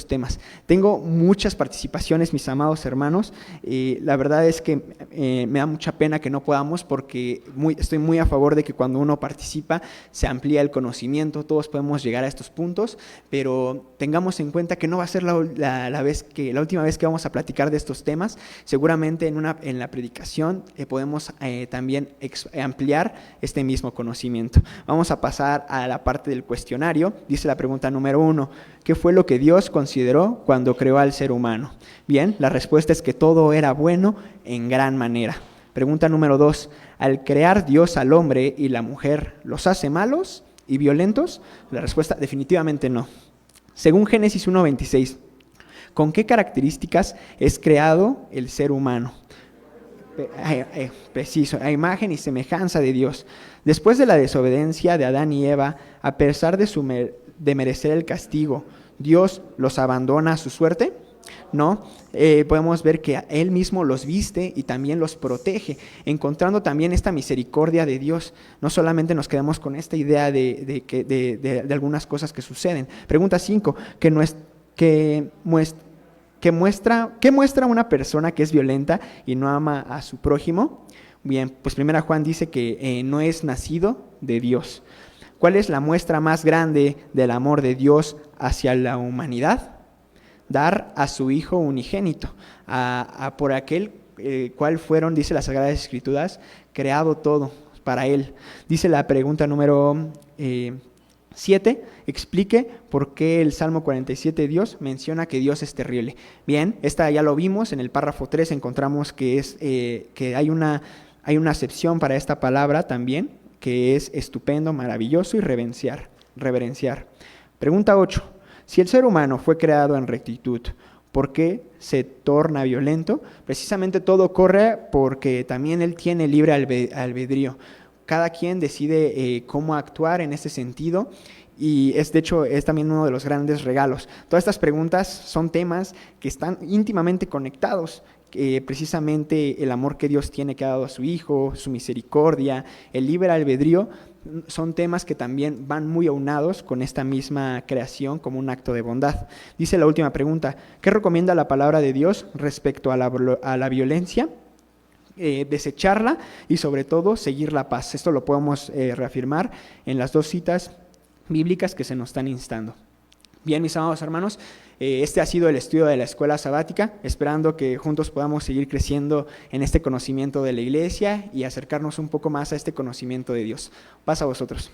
temas. Tengo muchas participaciones, mis amados hermanos. La verdad es que me da mucha pena que no podamos, porque estoy muy a favor de que cuando uno participa se amplía el conocimiento, todos podemos llegar a estos puntos, pero tengamos en cuenta que no va a ser la última vez que vamos a platicar de estos temas. Seguramente en la predicación podemos también ampliar este mismo conocimiento. Vamos a pasar a la parte del cuestionario. Dice la pregunta número 1: ¿qué fue lo que Dios consideró cuando creó al ser humano? Bien, la respuesta es que todo era bueno en gran manera. Pregunta número 2: ¿al crear Dios al hombre y la mujer, los hace malos y violentos? La respuesta, definitivamente no. Según Génesis 1:26, ¿con qué características es creado el ser humano? Preciso, a imagen y semejanza de Dios. Después de la desobediencia de Adán y Eva, a pesar de merecer el castigo, ¿Dios los abandona a su suerte? No, podemos ver que Él mismo los viste y también los protege, encontrando también esta misericordia de Dios. No solamente nos quedamos con esta idea de algunas cosas que suceden. Pregunta 5, ¿qué muestra una persona que es violenta y no ama a su prójimo? Bien, pues primera Juan dice que no es nacido de Dios. ¿Cuál es la muestra más grande del amor de Dios hacia la humanidad? Dar a su Hijo unigénito, por aquel cual fueron, dice las Sagradas Escrituras, creado todo para Él. Dice la pregunta número 7 explique por qué el Salmo 47 Dios menciona que Dios es terrible. Bien, esta ya lo vimos, en el párrafo 3 encontramos que hay una acepción para esta palabra también, que es estupendo, maravilloso y reverenciar. Pregunta 8. Si el ser humano fue creado en rectitud, ¿por qué se torna violento? Precisamente todo ocurre porque también él tiene libre albedrío. Cada quien decide cómo actuar en ese sentido y de hecho es también uno de los grandes regalos. Todas estas preguntas son temas que están íntimamente conectados. Precisamente el amor que Dios tiene que ha dado a su Hijo, su misericordia, el libre albedrío, son temas que también van muy aunados con esta misma creación como un acto de bondad. Dice la última pregunta, ¿qué recomienda la palabra de Dios respecto a la violencia? Desecharla y sobre todo seguir la paz. Esto lo podemos reafirmar en las 2 citas bíblicas que se nos están instando. Bien, mis amados hermanos, este ha sido el estudio de la escuela sabática, esperando que juntos podamos seguir creciendo en este conocimiento de la iglesia y acercarnos un poco más a este conocimiento de Dios. Paz a vosotros.